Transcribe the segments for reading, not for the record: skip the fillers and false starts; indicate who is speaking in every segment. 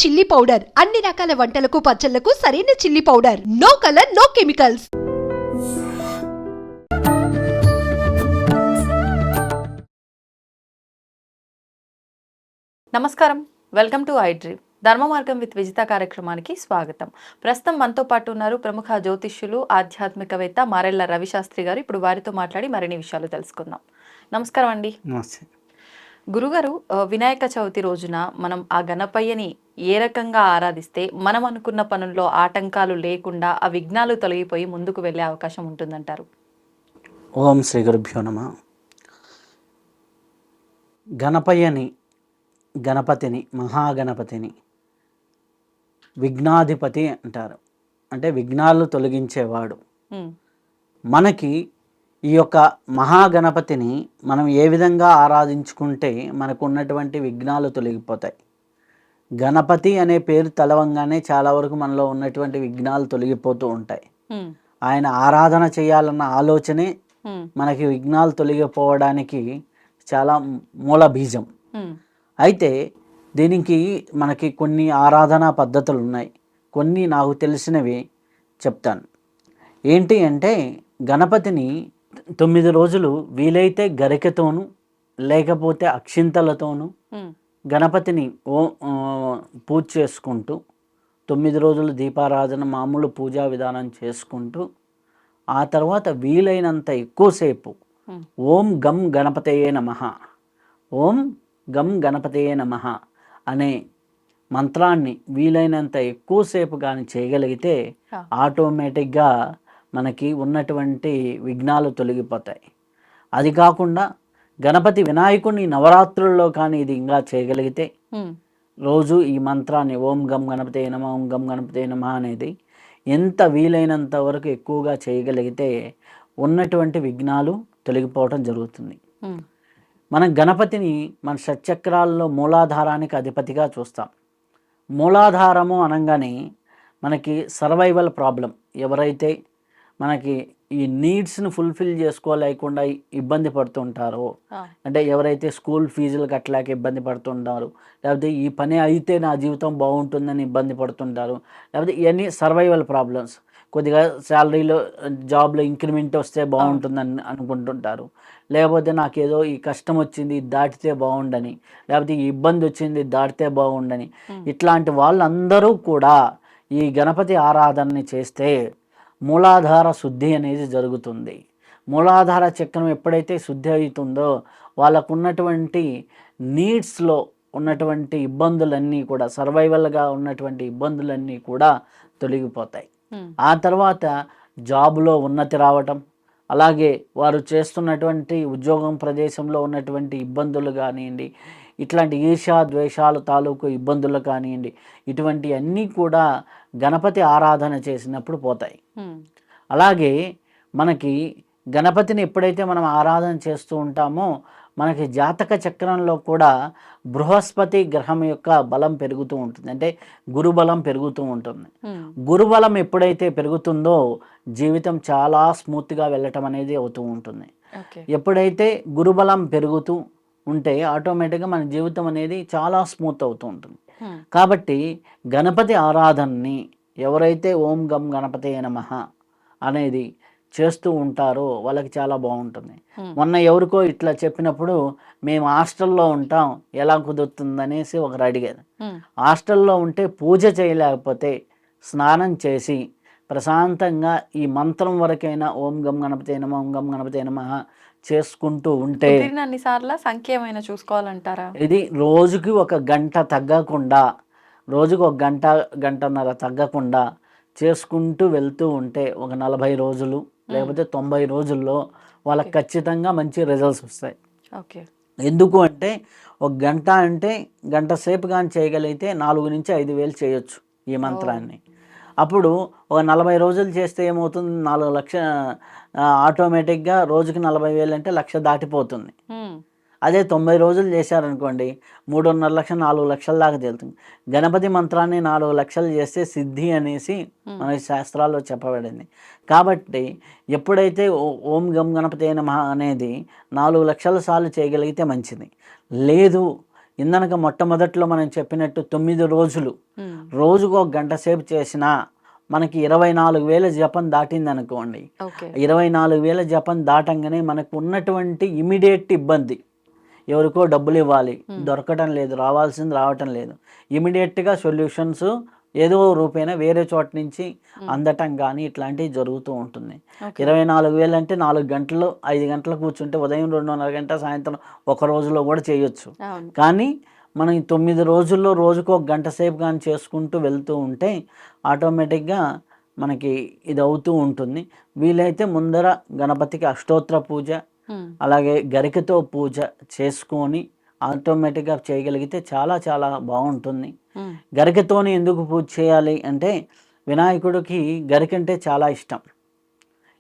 Speaker 1: Chilli powder అన్ని రకాల వంటలకు పచ్చళ్లకు సరైన chilli powder. No colour, no chemicals.
Speaker 2: నమస్కారం, welcome to I dream. Dharma Margam with Vijitha కార్యక్రమానికి స్వాగతం. ప్రస్తుతం మనతో పాటు ఉన్నారు ప్రముఖ జ్యోతిష్యులు, ఆధ్యాత్మికవేత్త మారెళ్ల రవిశాస్త్రి గారు. ఇప్పుడు వారితో మాట్లాడి మరిన్ని విషయాలు తెలుసుకుందాం. నమస్కారం అండి. గురుగారు, వినాయక చవితి రోజున మనం ఆ గణపయ్యని ఏ రకంగా ఆరాధిస్తే మనం అనుకున్న పనుల్లో ఆటంకాలు లేకుండా ఆ విఘ్నాలు తొలగిపోయి ముందుకు వెళ్ళే అవకాశం ఉంటుందంటారు?
Speaker 3: ఓం శ్రీ గురుభ్యో నమః. గణపతిని మహాగణపతిని విఘ్నాధిపతి అంటారు. అంటే విఘ్నాలు తొలగించేవాడు. మనకి ఈ యొక్క మహాగణపతిని మనం ఏ విధంగా ఆరాధించుకుంటే మనకు ఉన్నటువంటి విఘ్నాలు తొలగిపోతాయి. గణపతి అనే పేరు తలవంగానే చాలా వరకు మనలో ఉన్నటువంటి విఘ్నాలు తొలగిపోతూ ఉంటాయి. ఆయన ఆరాధన చేయాలన్న ఆలోచనే మనకి విఘ్నాలు తొలగిపోవడానికి చాలా మూల బీజం. అయితే దీనికి మనకి కొన్ని ఆరాధనా పద్ధతులు ఉన్నాయి. కొన్ని నాకు తెలిసినవి చెప్తాను. ఏంటి అంటే, గణపతిని 9 రోజులు వీలైతే గరికతోనూ లేకపోతే అక్షింతలతోనూ గణపతిని పూజ చేసుకుంటూ 9 రోజులు దీపారాధన మామూలు పూజా విధానం చేసుకుంటూ ఆ తర్వాత వీలైనంత ఎక్కువసేపు ఓం గం గణపతయే నమః, ఓం గం గణపతయే నమః అనే మంత్రాన్ని వీలైనంత ఎక్కువసేపు కానీ చేయగలిగితే ఆటోమేటిక్గా మనకి ఉన్నటువంటి విఘ్నాలు తొలగిపోతాయి. అది కాకుండా గణపతి వినాయకుడిని నవరాత్రుల్లో కానీ ఇది ఇంకా చేయగలిగితే రోజు ఈ మంత్రాన్ని ఓం గం గణపతయే నమః, ఓం గం గణపతయే నమః అనేది ఎంత వీలైనంత వరకు ఎక్కువగా చేయగలిగితే ఉన్నటువంటి విఘ్నాలు తొలగిపోవటం జరుగుతుంది. మనం గణపతిని మన షట్చక్రాల్లో మూలాధారానికి అధిపతిగా చూస్తాం. మూలాధారము అనగానే మనకి సర్వైవల్ ప్రాబ్లం. ఎవరైతే మనకి ఈ నీడ్స్ని ఫుల్ఫిల్ చేసుకోలేకుండా ఇబ్బంది పడుతుంటారో, అంటే ఎవరైతే స్కూల్ ఫీజులు కట్టలేక ఇబ్బంది పడుతుంటారు, లేకపోతే ఈ పని అయితే నా జీవితం బాగుంటుందని ఇబ్బంది పడుతుంటారు, లేకపోతే ఇవన్నీ సర్వైవల్ ప్రాబ్లమ్స్. కొద్దిగా శాలరీలో జాబ్లో ఇంక్రిమెంట్ వస్తే బాగుంటుందని అనుకుంటుంటారు, లేకపోతే నాకేదో ఈ కష్టం వచ్చింది దాటితే బాగుండని, లేకపోతే ఈ ఇబ్బంది వచ్చింది దాటితే బాగుండని, ఇట్లాంటి వాళ్ళందరూ కూడా ఈ గణపతి ఆరాధనని చేస్తే మూలాధార శుద్ధి అనేది జరుగుతుంది. మూలాధార చక్రం ఎప్పుడైతే శుద్ధి అవుతుందో వాళ్ళకు ఉన్నటువంటి నీడ్స్లో ఉన్నటువంటి ఇబ్బందులన్నీ కూడా, సర్వైవల్గా ఉన్నటువంటి ఇబ్బందులన్నీ కూడా తొలగిపోతాయి. ఆ తర్వాత జాబులో ఉన్నతి రావటం, అలాగే వారు చేస్తున్నటువంటి ఉద్యోగం ప్రదేశంలో ఉన్నటువంటి ఇబ్బందులు కానివ్వండి, ఇట్లాంటి ఈర్ష్యా ద్వేషాలు తాలూకు ఇబ్బందులు కానివ్వండి, ఇటువంటి అన్నీ కూడా గణపతి ఆరాధన చేసినప్పుడు పోతాయి. అలాగే మనకి గణపతిని ఎప్పుడైతే మనం ఆరాధన చేస్తూ ఉంటామో మనకి జాతక చక్రంలో కూడా బృహస్పతి గ్రహం యొక్క బలం పెరుగుతూ ఉంటుంది. అంటే గురుబలం పెరుగుతూ ఉంటుంది. గురుబలం ఎప్పుడైతే పెరుగుతుందో జీవితం చాలా స్మూత్గా వెళ్ళటం అనేది అవుతూ ఉంటుంది. ఎప్పుడైతే గురుబలం పెరుగుతూ ఉంటే ఆటోమేటిక్గా మన జీవితం అనేది చాలా స్మూత్ అవుతూ ఉంటుంది. కాబట్టి గణపతి ఆరాధనని ఎవరైతే ఓం గం గణపతయే నమః అనేది చేస్తూ ఉంటారో వాళ్ళకి చాలా బాగుంటుంది. మొన్న ఎవరికో ఇట్లా చెప్పినప్పుడు మేము హాస్టల్లో ఉంటాం, ఎలా కుదురుతుందనేసి ఒకరు అడిగారు. హాస్టల్లో ఉంటే పూజ చేయలేకపోతే స్నానం చేసి ప్రశాంతంగా ఈ మంత్రం వరకైనా ఓం గం గణపతయే నమః, ఓం గం గణపతయే నమః చేసుకుంటూ ఉంటే
Speaker 2: సంఖ్యమైన చూసుకోవాలంటారా? ఇది
Speaker 3: రోజుకి 1 గంట తగ్గకుండా, రోజుకి 1 గంట గంటన్నర తగ్గకుండా చేసుకుంటూ వెళ్తూ ఉంటే ఒక 40 రోజులు లేకపోతే 90 రోజుల్లో వాళ్ళకి ఖచ్చితంగా మంచి రిజల్ట్స్ వస్తాయి. ఎందుకు అంటే 1 గంట అంటే గంట సేపు కానీ చేయగలిగితే 4 నుంచి 5 వేలు చేయొచ్చు ఈ మంత్రాన్ని. అప్పుడు ఒక 40 రోజులు చేస్తే ఏమవుతుంది, 4 లక్షల ఆటోమేటిక్గా రోజుకి 40,000 అంటే 1,00,000 దాటిపోతుంది. అదే 90 రోజులు చేశారనుకోండి 3.5 లక్షలు 4 లక్షల దాకా తేలుతుంది. గణపతి మంత్రాన్ని 4 లక్షలు చేస్తే సిద్ధి అనేసి మన శాస్త్రాల్లో చెప్పబడింది. కాబట్టి ఎప్పుడైతే ఓం గం గణపతయే నమః అనేది 4 లక్షల సార్లు చేయగలిగితే మంచిది. లేదు ఇందనక మొట్టమొదట్లో మనం చెప్పినట్టు 9 రోజులు
Speaker 2: ఉమ్,
Speaker 3: రోజుకు 1 గంట సేపు చేసినా మనకి 24,000 జపం దాటింది అనుకోండి.
Speaker 2: ఓకే
Speaker 3: 24,000 జపం దాటంగానే మనకు ఉన్నటువంటి ఇమీడియట్ ఇబ్బంది, ఎవరికో డబ్బులు ఇవ్వాలి, దొరకటం లేదు, రావాల్సింది రావటం లేదు, ఇమీడియట్గా సొల్యూషన్స్ ఏదో రూపేణ వేరే చోట నుంచి అందటం కానీ ఇట్లాంటివి జరుగుతూ ఉంటుంది.
Speaker 2: ఓకే
Speaker 3: 24,000 అంటే 4 గంటలు 5 గంటలు కూర్చుంటే ఉదయం 2:30 గంట, సాయంత్రం ఒక రోజులో కూడా చేయొచ్చు.
Speaker 2: అవును
Speaker 3: కానీ మనం ఈ 9 రోజుల్లో రోజుకు 1 గంట సేపు కానీ చేసుకుంటూ వెళ్తూ ఉంటే ఆటోమేటిక్గా మనకి ఇది అవుతూ ఉంటుంది. వీలైతే ముందర గణపతికి అష్టోత్తర పూజ,
Speaker 2: ఉమ్,
Speaker 3: అలాగే గరికతో పూజ చేసుకొని ఆటోమేటిక్గా చేయగలిగితే చాలా చాలా బాగుంటుంది.
Speaker 2: ఉమ్,
Speaker 3: గరికతోని ఎందుకు పూజ చేయాలి అంటే వినాయకుడికి గరిక అంటే చాలా ఇష్టం.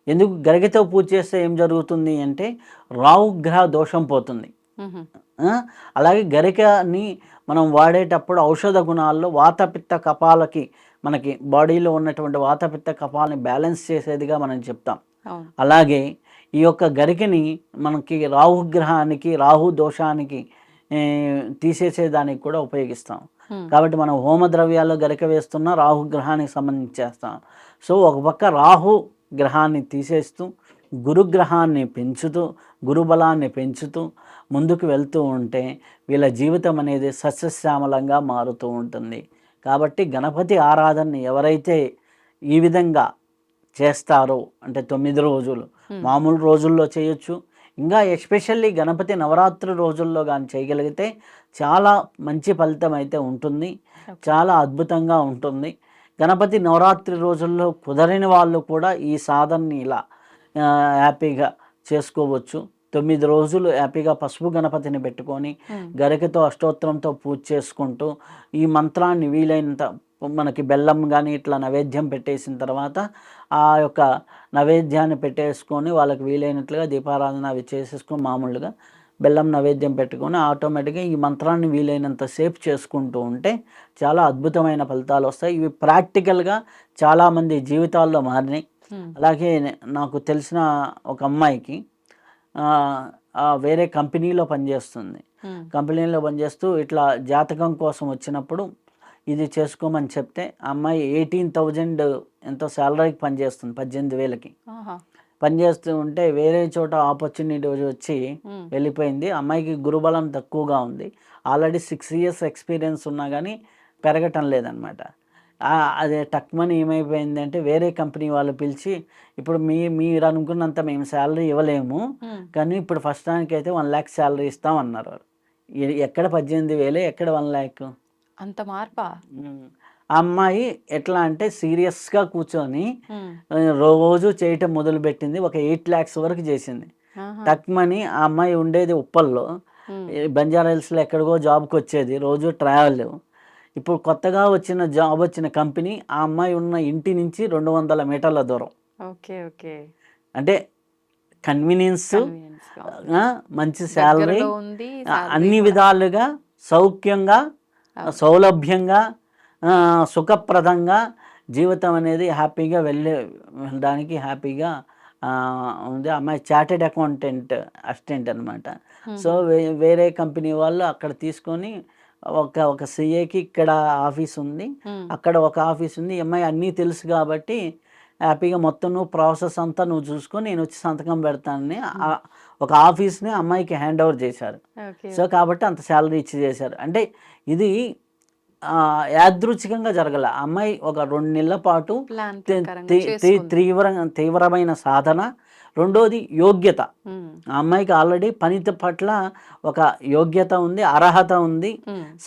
Speaker 3: ఎందుకు గరికతో పూజ చేస్తే ఏం జరుగుతుంది అంటే రాహుగ్రహ దోషం పోతుంది.
Speaker 2: ఉహు,
Speaker 3: ఆ, అలాగే గరికని మనం వాడేటప్పుడు ఔషధ గుణాల్లో వాతపిత్త కపాలకి మనకి బాడీలో ఉన్నటువంటి వాతపిత్త కపాలని బ్యాలెన్స్ చేసేదిగా మనం చెప్తాం.
Speaker 2: అవును
Speaker 3: అలాగే ఈ యొక్క గరికని మనకి రాహుగ్రహానికి రాహు దోషానికి తీసేసేదానికి కూడా ఉపయోగిస్తాం.
Speaker 2: ఉమ్,
Speaker 3: కాబట్టి మనం హోమ ద్రవ్యాల్లో గరిక వేస్తున్న రాహుగ్రహానికి సంబంధించి చేస్తాం. సో ఒక పక్క రాహు గ్రహాన్ని తీసేస్తూ గురుగ్రహాన్ని పెంచుతూ గురుబలాన్ని పెంచుతూ ముందుకు వెళ్తూ ఉంటే వీళ్ళ జీవితం అనేది సస్యశ్యామలంగా మారుతూ ఉంటుంది. కాబట్టి గణపతి ఆరాధనని ఎవరైతే ఈ విధంగా చేస్తారో అంటే 9 రోజులు మామూలు రోజుల్లో చేయొచ్చు, ఇంకా ఎస్పెషల్లీ గణపతి నవరాత్రి రోజుల్లో కానీ చేయగలిగితే చాలా మంచి ఫలితం అయితే ఉంటుంది, చాలా అద్భుతంగా ఉంటుంది. గణపతి నవరాత్రి రోజుల్లో కుదరని వాళ్ళు కూడా ఈ సాధనని ఇలా హ్యాపీగా చేసుకోవచ్చు. 9 రోజులు హ్యాపీగా పసుపు గణపతిని పెట్టుకొని గరికతో అష్టోత్తరంతో పూజ చేసుకుంటూ ఈ మంత్రాన్ని వీలైనంత మనకి బెల్లం కానీ ఇట్లా నైవేద్యం పెట్టేసిన తర్వాత ఆ యొక్క నైవేద్యాన్ని పెట్టేసుకొని వాళ్ళకి వీలైనట్లుగా దీపారాధన అవి చేసేసుకొని మామూలుగా బెల్లం నైవేద్యం పెట్టుకొని ఆటోమేటిక్గా ఈ మంత్రాన్ని వీలైనంత సేపు చేసుకుంటూ ఉంటే చాలా అద్భుతమైన ఫలితాలు వస్తాయి. ఇవి ప్రాక్టికల్గా చాలామంది జీవితాల్లో మారినాయి. అలాగే నాకు తెలిసిన ఒక అమ్మాయికి వేరే కంపెనీలో పనిచేస్తుంది. కంపెనీలో పనిచేస్తూ ఇట్లా జాతకం కోసం వచ్చినప్పుడు ఇది చేసుకోమని చెప్తే అమ్మాయి 18,000 ఎంతో శాలరీకి పనిచేస్తుంది, 18,000కి పనిచేస్తూ ఉంటే వేరే చోట ఆపర్చునిటీ వచ్చి వెళ్ళిపోయింది. అమ్మాయికి గురుబలం తక్కువగా ఉంది, ఆల్రెడీ 6 years ఎక్స్పీరియన్స్ ఉన్నా కానీ పెరగటం లేదనమాట. అదే టక్మని ఏమైపోయింది అంటే వేరే కంపెనీ వాళ్ళు పిలిచి ఇప్పుడు మీరు అనుకున్నంత మేము శాలరీ ఇవ్వలేము, కానీ ఇప్పుడు ఫస్ట్ దానికి అయితే 1 lakh శాలరీ ఇస్తామన్నారు. ఎక్కడ 18,000, ఎక్కడ 1 lakh?
Speaker 2: అంత మార్పా?
Speaker 3: ఆ అమ్మాయి ఎట్లా అంటే సీరియస్గా కూర్చొని రోజు చేయటం మొదలుపెట్టింది. ఒక 8 lakhs వరకు చేసింది. టక్మని ఆ అమ్మాయి ఉండేది ఉప్పల్లో, బంజారా హిల్స్లో ఎక్కడికో జాబ్కి వచ్చేది, రోజు ట్రావెల్. ఇప్పుడు కొత్తగా వచ్చిన కంపెనీ ఆ అమ్మాయి ఉన్న ఇంటి నుంచి 200 మీటర్ల దూరం.
Speaker 2: ఓకే ఓకే
Speaker 3: అంటే కన్వీనియన్స్, మంచి శాలరీ, అన్ని విధాలుగా సౌఖ్యంగా సౌలభ్యంగా సుఖప్రదంగా జీవితం అనేది హ్యాపీగా వెళ్ళడానికి హ్యాపీగా ఉంది. అమ్మాయి చార్టెడ్ అకౌంటెంట్ అసిస్టెంట్ అనమాట. సో వేరే కంపెనీ వాళ్ళు అక్కడ తీసుకొని ఒక సిఏకి ఇక్కడ ఆఫీస్ ఉంది, అక్కడ ఒక ఆఫీస్ ఉంది. అమ్మాయి అన్నీ తెలుసు కాబట్టి హ్యాపీగా మొత్తం నువ్వు ప్రాసెస్ అంతా నువ్వు చూసుకొని నేను వచ్చి సంతకం పెడతానని ఒక ఆఫీస్ని అమ్మాయికి హ్యాండ్ ఓవర్ చేశారు. సో కాబట్టి అంత శాలరీ ఇచ్చి చేశారు. అంటే ఇది యాదృచ్ఛికంగా జరగల. అమ్మాయి ఒక 2 నెలల పాటు తీవ్రమైన సాధన, రెండోది యోగ్యత. ఆ అమ్మాయికి ఆల్రెడీ పని పట్ల ఒక యోగ్యత ఉంది, అర్హత ఉంది,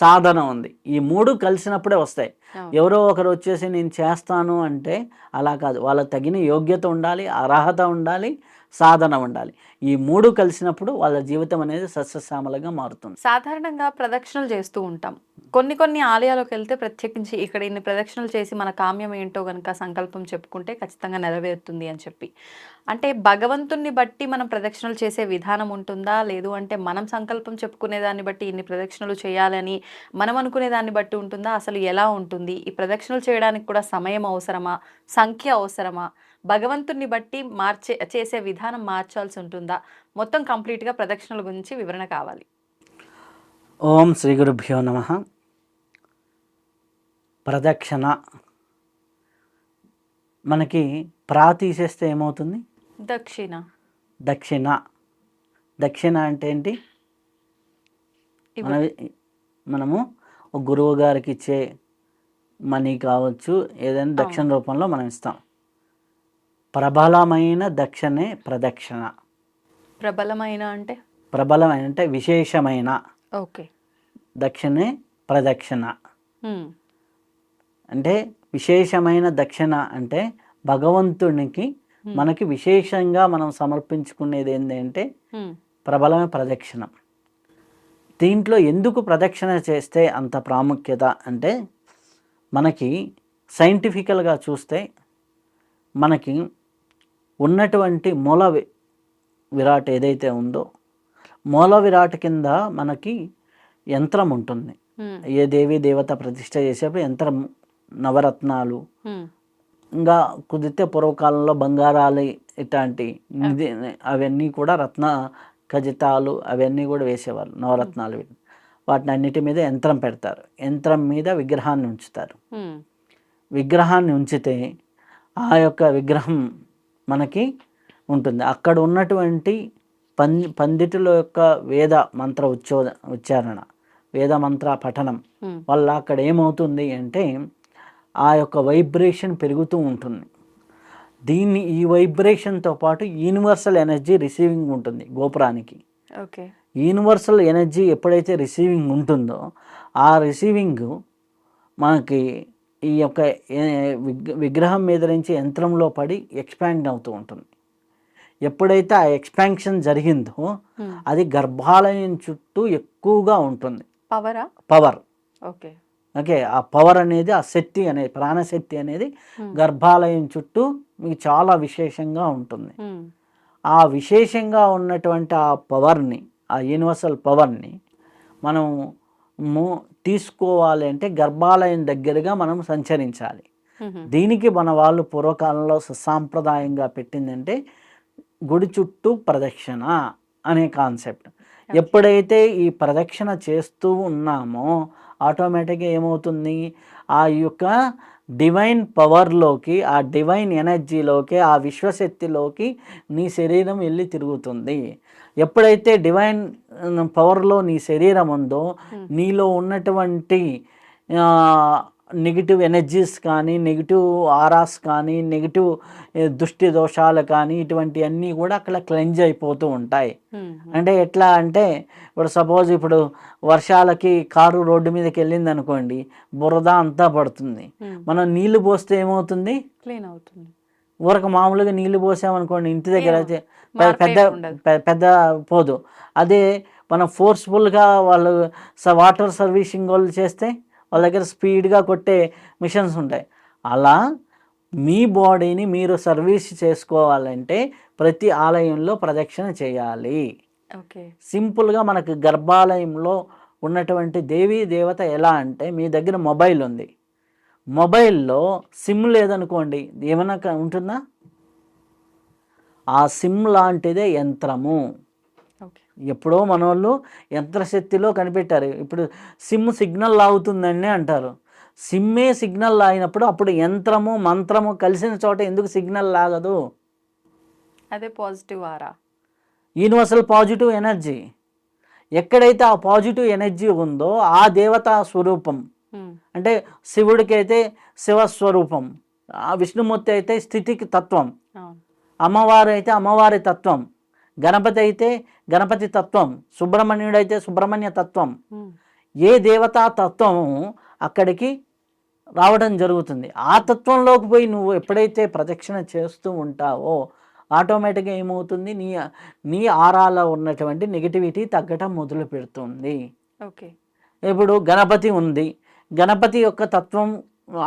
Speaker 3: సాధన ఉంది. ఈ 3 కలిసినప్పుడే వస్తాయి. ఎవరో ఒకరు వచ్చేసి నేను చేస్తాను అంటే అలా కాదు. వాళ్ళకి తగిన యోగ్యత ఉండాలి, అర్హత ఉండాలి, సాధన ఉండాలి. ఈ 3 కలిసినప్పుడు వాళ్ళ జీవితం అనేది సస్యశ్యామలంగా మారుతుంది.
Speaker 2: సాధారణంగా ప్రదక్షిణలు చేస్తూ ఉంటాం. కొన్ని ఆలయాలకు వెళ్తే ప్రత్యేకించి ఇక్కడ ఇన్ని ప్రదక్షిణలు చేసి మన కామ్యం ఏంటో కనుక సంకల్పం చెప్పుకుంటే ఖచ్చితంగా నెరవేరుతుంది అని చెప్పి, అంటే భగవంతుణ్ణి బట్టి మనం ప్రదక్షిణలు చేసే విధానం ఉంటుందా, లేదు అంటే మనం సంకల్పం చెప్పుకునే దాన్ని బట్టి ఇన్ని ప్రదక్షిణలు చేయాలని మనం అనుకునే దాన్ని బట్టి ఉంటుందా, అసలు ఎలా ఉంటుంది? ఈ ప్రదక్షిణలు చేయడానికి కూడా సమయం అవసరమా, సంఖ్య అవసరమా, భగవంతుణ్ణి బట్టి చేసే విధానం మార్చాల్సి ఉంటుందా? మొత్తం కంప్లీట్గా ప్రదక్షిణల గురించి వివరణ కావాలి.
Speaker 3: ఓం శ్రీ గురుభ్యో నమ. ప్రదక్షిణ మనకి తీసేస్తే ఏమవుతుంది?
Speaker 2: దక్షిణ.
Speaker 3: దక్షిణ. దక్షిణ అంటే ఏంటి? మనము ఒక గురువు గారికి ఇచ్చే మనీ కావచ్చు, ఏదైనా దక్షిణ రూపంలో మనం ఇస్తాం. ప్రబలమైన దక్షిణే ప్రదక్షిణ.
Speaker 2: ప్రబలమైన అంటే?
Speaker 3: ప్రబలమైన అంటే విశేషమైన.
Speaker 2: ఓకే.
Speaker 3: దక్షిణే ప్రదక్షిణ అంటే విశేషమైన దక్షిణ అంటే భగవంతునికి మనకి విశేషంగా మనం సమర్పించుకునేది ఏంటంటే ప్రబలమైన ప్రదక్షిణం. దీంట్లో ఎందుకు ప్రదక్షిణ చేస్తే అంత ప్రాముఖ్యత అంటే, మనకి సైంటిఫికల్గా చూస్తే మనకి ఉన్నటువంటి మూల విరాట్ ఏదైతే ఉందో, మూల విరాట్ కింద మనకి యంత్రం ఉంటుంది. ఏ దేవి దేవత ప్రతిష్ట చేసేప్పుడు యంత్రం, నవరత్నాలు, ఇంకా కుదిరితే పూర్వకాలంలో బంగారాలు ఇట్లాంటి అవన్నీ కూడా రత్న ఖజితాలు అవన్నీ కూడా వేసేవాళ్ళు, నవరత్నాలు. వాటిని అన్నిటి మీద యంత్రం పెడతారు. యంత్రం మీద విగ్రహాన్ని ఉంచుతారు. విగ్రహాన్ని ఉంచితే ఆ యొక్క విగ్రహం మనకి ఉంటుంది. అక్కడ ఉన్నటువంటి పండితుల యొక్క వేద మంత్ర ఉచ్చారణ, వేద మంత్ర పఠనం వల్ల అక్కడ ఏమవుతుంది అంటే ఆ యొక్క వైబ్రేషన్ పెరుగుతూ ఉంటుంది. ఈ వైబ్రేషన్తో పాటు యూనివర్సల్ ఎనర్జీ రిసీవింగ్ ఉంటుంది గోపురానికి.
Speaker 2: ఓకే.
Speaker 3: యూనివర్సల్ ఎనర్జీ ఎప్పుడైతే రిసీవింగ్ ఉంటుందో ఆ రిసీవింగ్ మనకి ఈ యొక్క విగ్రహం మీద నుంచి యంత్రంలో పడి ఎక్స్పాండ్ అవుతూ ఉంటుంది. ఎప్పుడైతే ఆ ఎక్స్పాన్షన్ జరిగిందో అది గర్భాలయం చుట్టూ ఎక్కువగా ఉంటుంది. పవర్. ఓకే. ఆ పవర్ అనేది, ఆ శక్తి అనేది, ప్రాణశక్తి అనేది గర్భాలయం చుట్టూ మీకు చాలా విశేషంగా ఉంటుంది. ఆ విశేషంగా ఉన్నటువంటి ఆ పవర్ని, ఆ యూనివర్సల్ పవర్ని మనం తీసుకోవాలి అంటే గర్భాలయం దగ్గరగా మనం సంచరించాలి. దీనికి మన వాళ్ళు పూర్వకాలంలో సుసాంప్రదాయంగా పెట్టిందంటే గుడి చుట్టూ ప్రదక్షిణ అనే కాన్సెప్ట్. ఎప్పుడైతే ఈ ప్రదక్షిణ చేస్తూ ఉన్నామో ఆటోమేటిక్గా ఏమవుతుంది, ఆ యొక్క డివైన్ పవర్లోకి, ఆ డివైన్ ఎనర్జీలోకి, ఆ విశ్వశక్తిలోకి నీ శరీరం వెళ్ళి తిరుగుతుంది. ఎప్పుడైతే డివైన్ పవర్లో నీ శరీరం ఉందో నీలో ఉన్నటువంటి నెగిటివ్ ఎనర్జీస్ కానీ, నెగిటివ్ ఆరాస్ కానీ, నెగిటివ్ దృష్టి దోషాలు కానీ, ఇటువంటి అన్నీ కూడా అక్కడ క్లెంజ్ అయిపోతూ ఉంటాయి. అంటే ఎట్లా అంటే, ఇప్పుడు సపోజ్ ఇప్పుడు వర్షాలకి కారు రోడ్డు మీదకి వెళ్ళింది అనుకోండి, బురద అంతా పడుతుంది. మనం నీళ్లు పోస్తే ఏమవుతుంది? క్లీన్ అవుతుంది. ఊరక మామూలుగా నీళ్లు పోసామనుకోండి ఇంటి దగ్గర అయితే పెద్ద పోదు. అదే మనం ఫోర్స్ఫుల్గా వాళ్ళు వాటర్ సర్వీసింగ్ వాళ్ళు చేస్తే వాళ్ళ దగ్గర స్పీడ్గా కొట్టే మిషన్స్ ఉంటాయి. అలా మీ బాడీని మీరు సర్వీస్ చేసుకోవాలంటే ప్రతి ఆలయంలో ప్రదక్షిణ చేయాలి. ఓకే. సింపుల్గా మనకు గర్భాలయంలో ఉన్నటువంటి దేవీ దేవత ఎలా అంటే, మీ దగ్గర మొబైల్ ఉంది, మొబైల్లో సిమ్ లేదనుకోండి ఏమైనా ఉంటుందా? ఆ సిమ్ లాంటిదే యంత్రము. ఎప్పుడో మన వాళ్ళు యంత్రశక్తిలో కనిపెట్టారు. ఇప్పుడు సిమ్ సిగ్నల్ లాగుతుందని అంటారు. సిమ్మే సిగ్నల్ లాగినప్పుడు అప్పుడు యంత్రము మంత్రము కలిసిన చోట ఎందుకు సిగ్నల్ లాగదు?
Speaker 2: అదే positive aura,
Speaker 3: universal positive energy. ఎక్కడైతే ఆ పాజిటివ్ ఎనర్జీ ఉందో ఆ దేవతా స్వరూపం. అంటే శివుడికి అయితే శివస్వరూపం, విష్ణుమూర్తి అయితే స్థితికి తత్వం, అమ్మవారు అయితే అమ్మవారి తత్వం, గణపతి అయితే గణపతి తత్వం, సుబ్రహ్మణ్యుడు అయితే సుబ్రహ్మణ్య తత్వం. ఏ దేవతా తత్వం అక్కడికి రావడం జరుగుతుంది. ఆ తత్వంలోకి పోయి నువ్వు ఎప్పుడైతే ప్రదక్షిణ చేస్తూ ఉంటావో ఆటోమేటిక్గా ఏమవుతుంది, నీ ఆరాలో ఉన్నటువంటి నెగిటివిటీ తగ్గటం మొదలు పెడుతుంది. ఓకే. ఇప్పుడు గణపతి ఉంది, గణపతి యొక్క తత్వం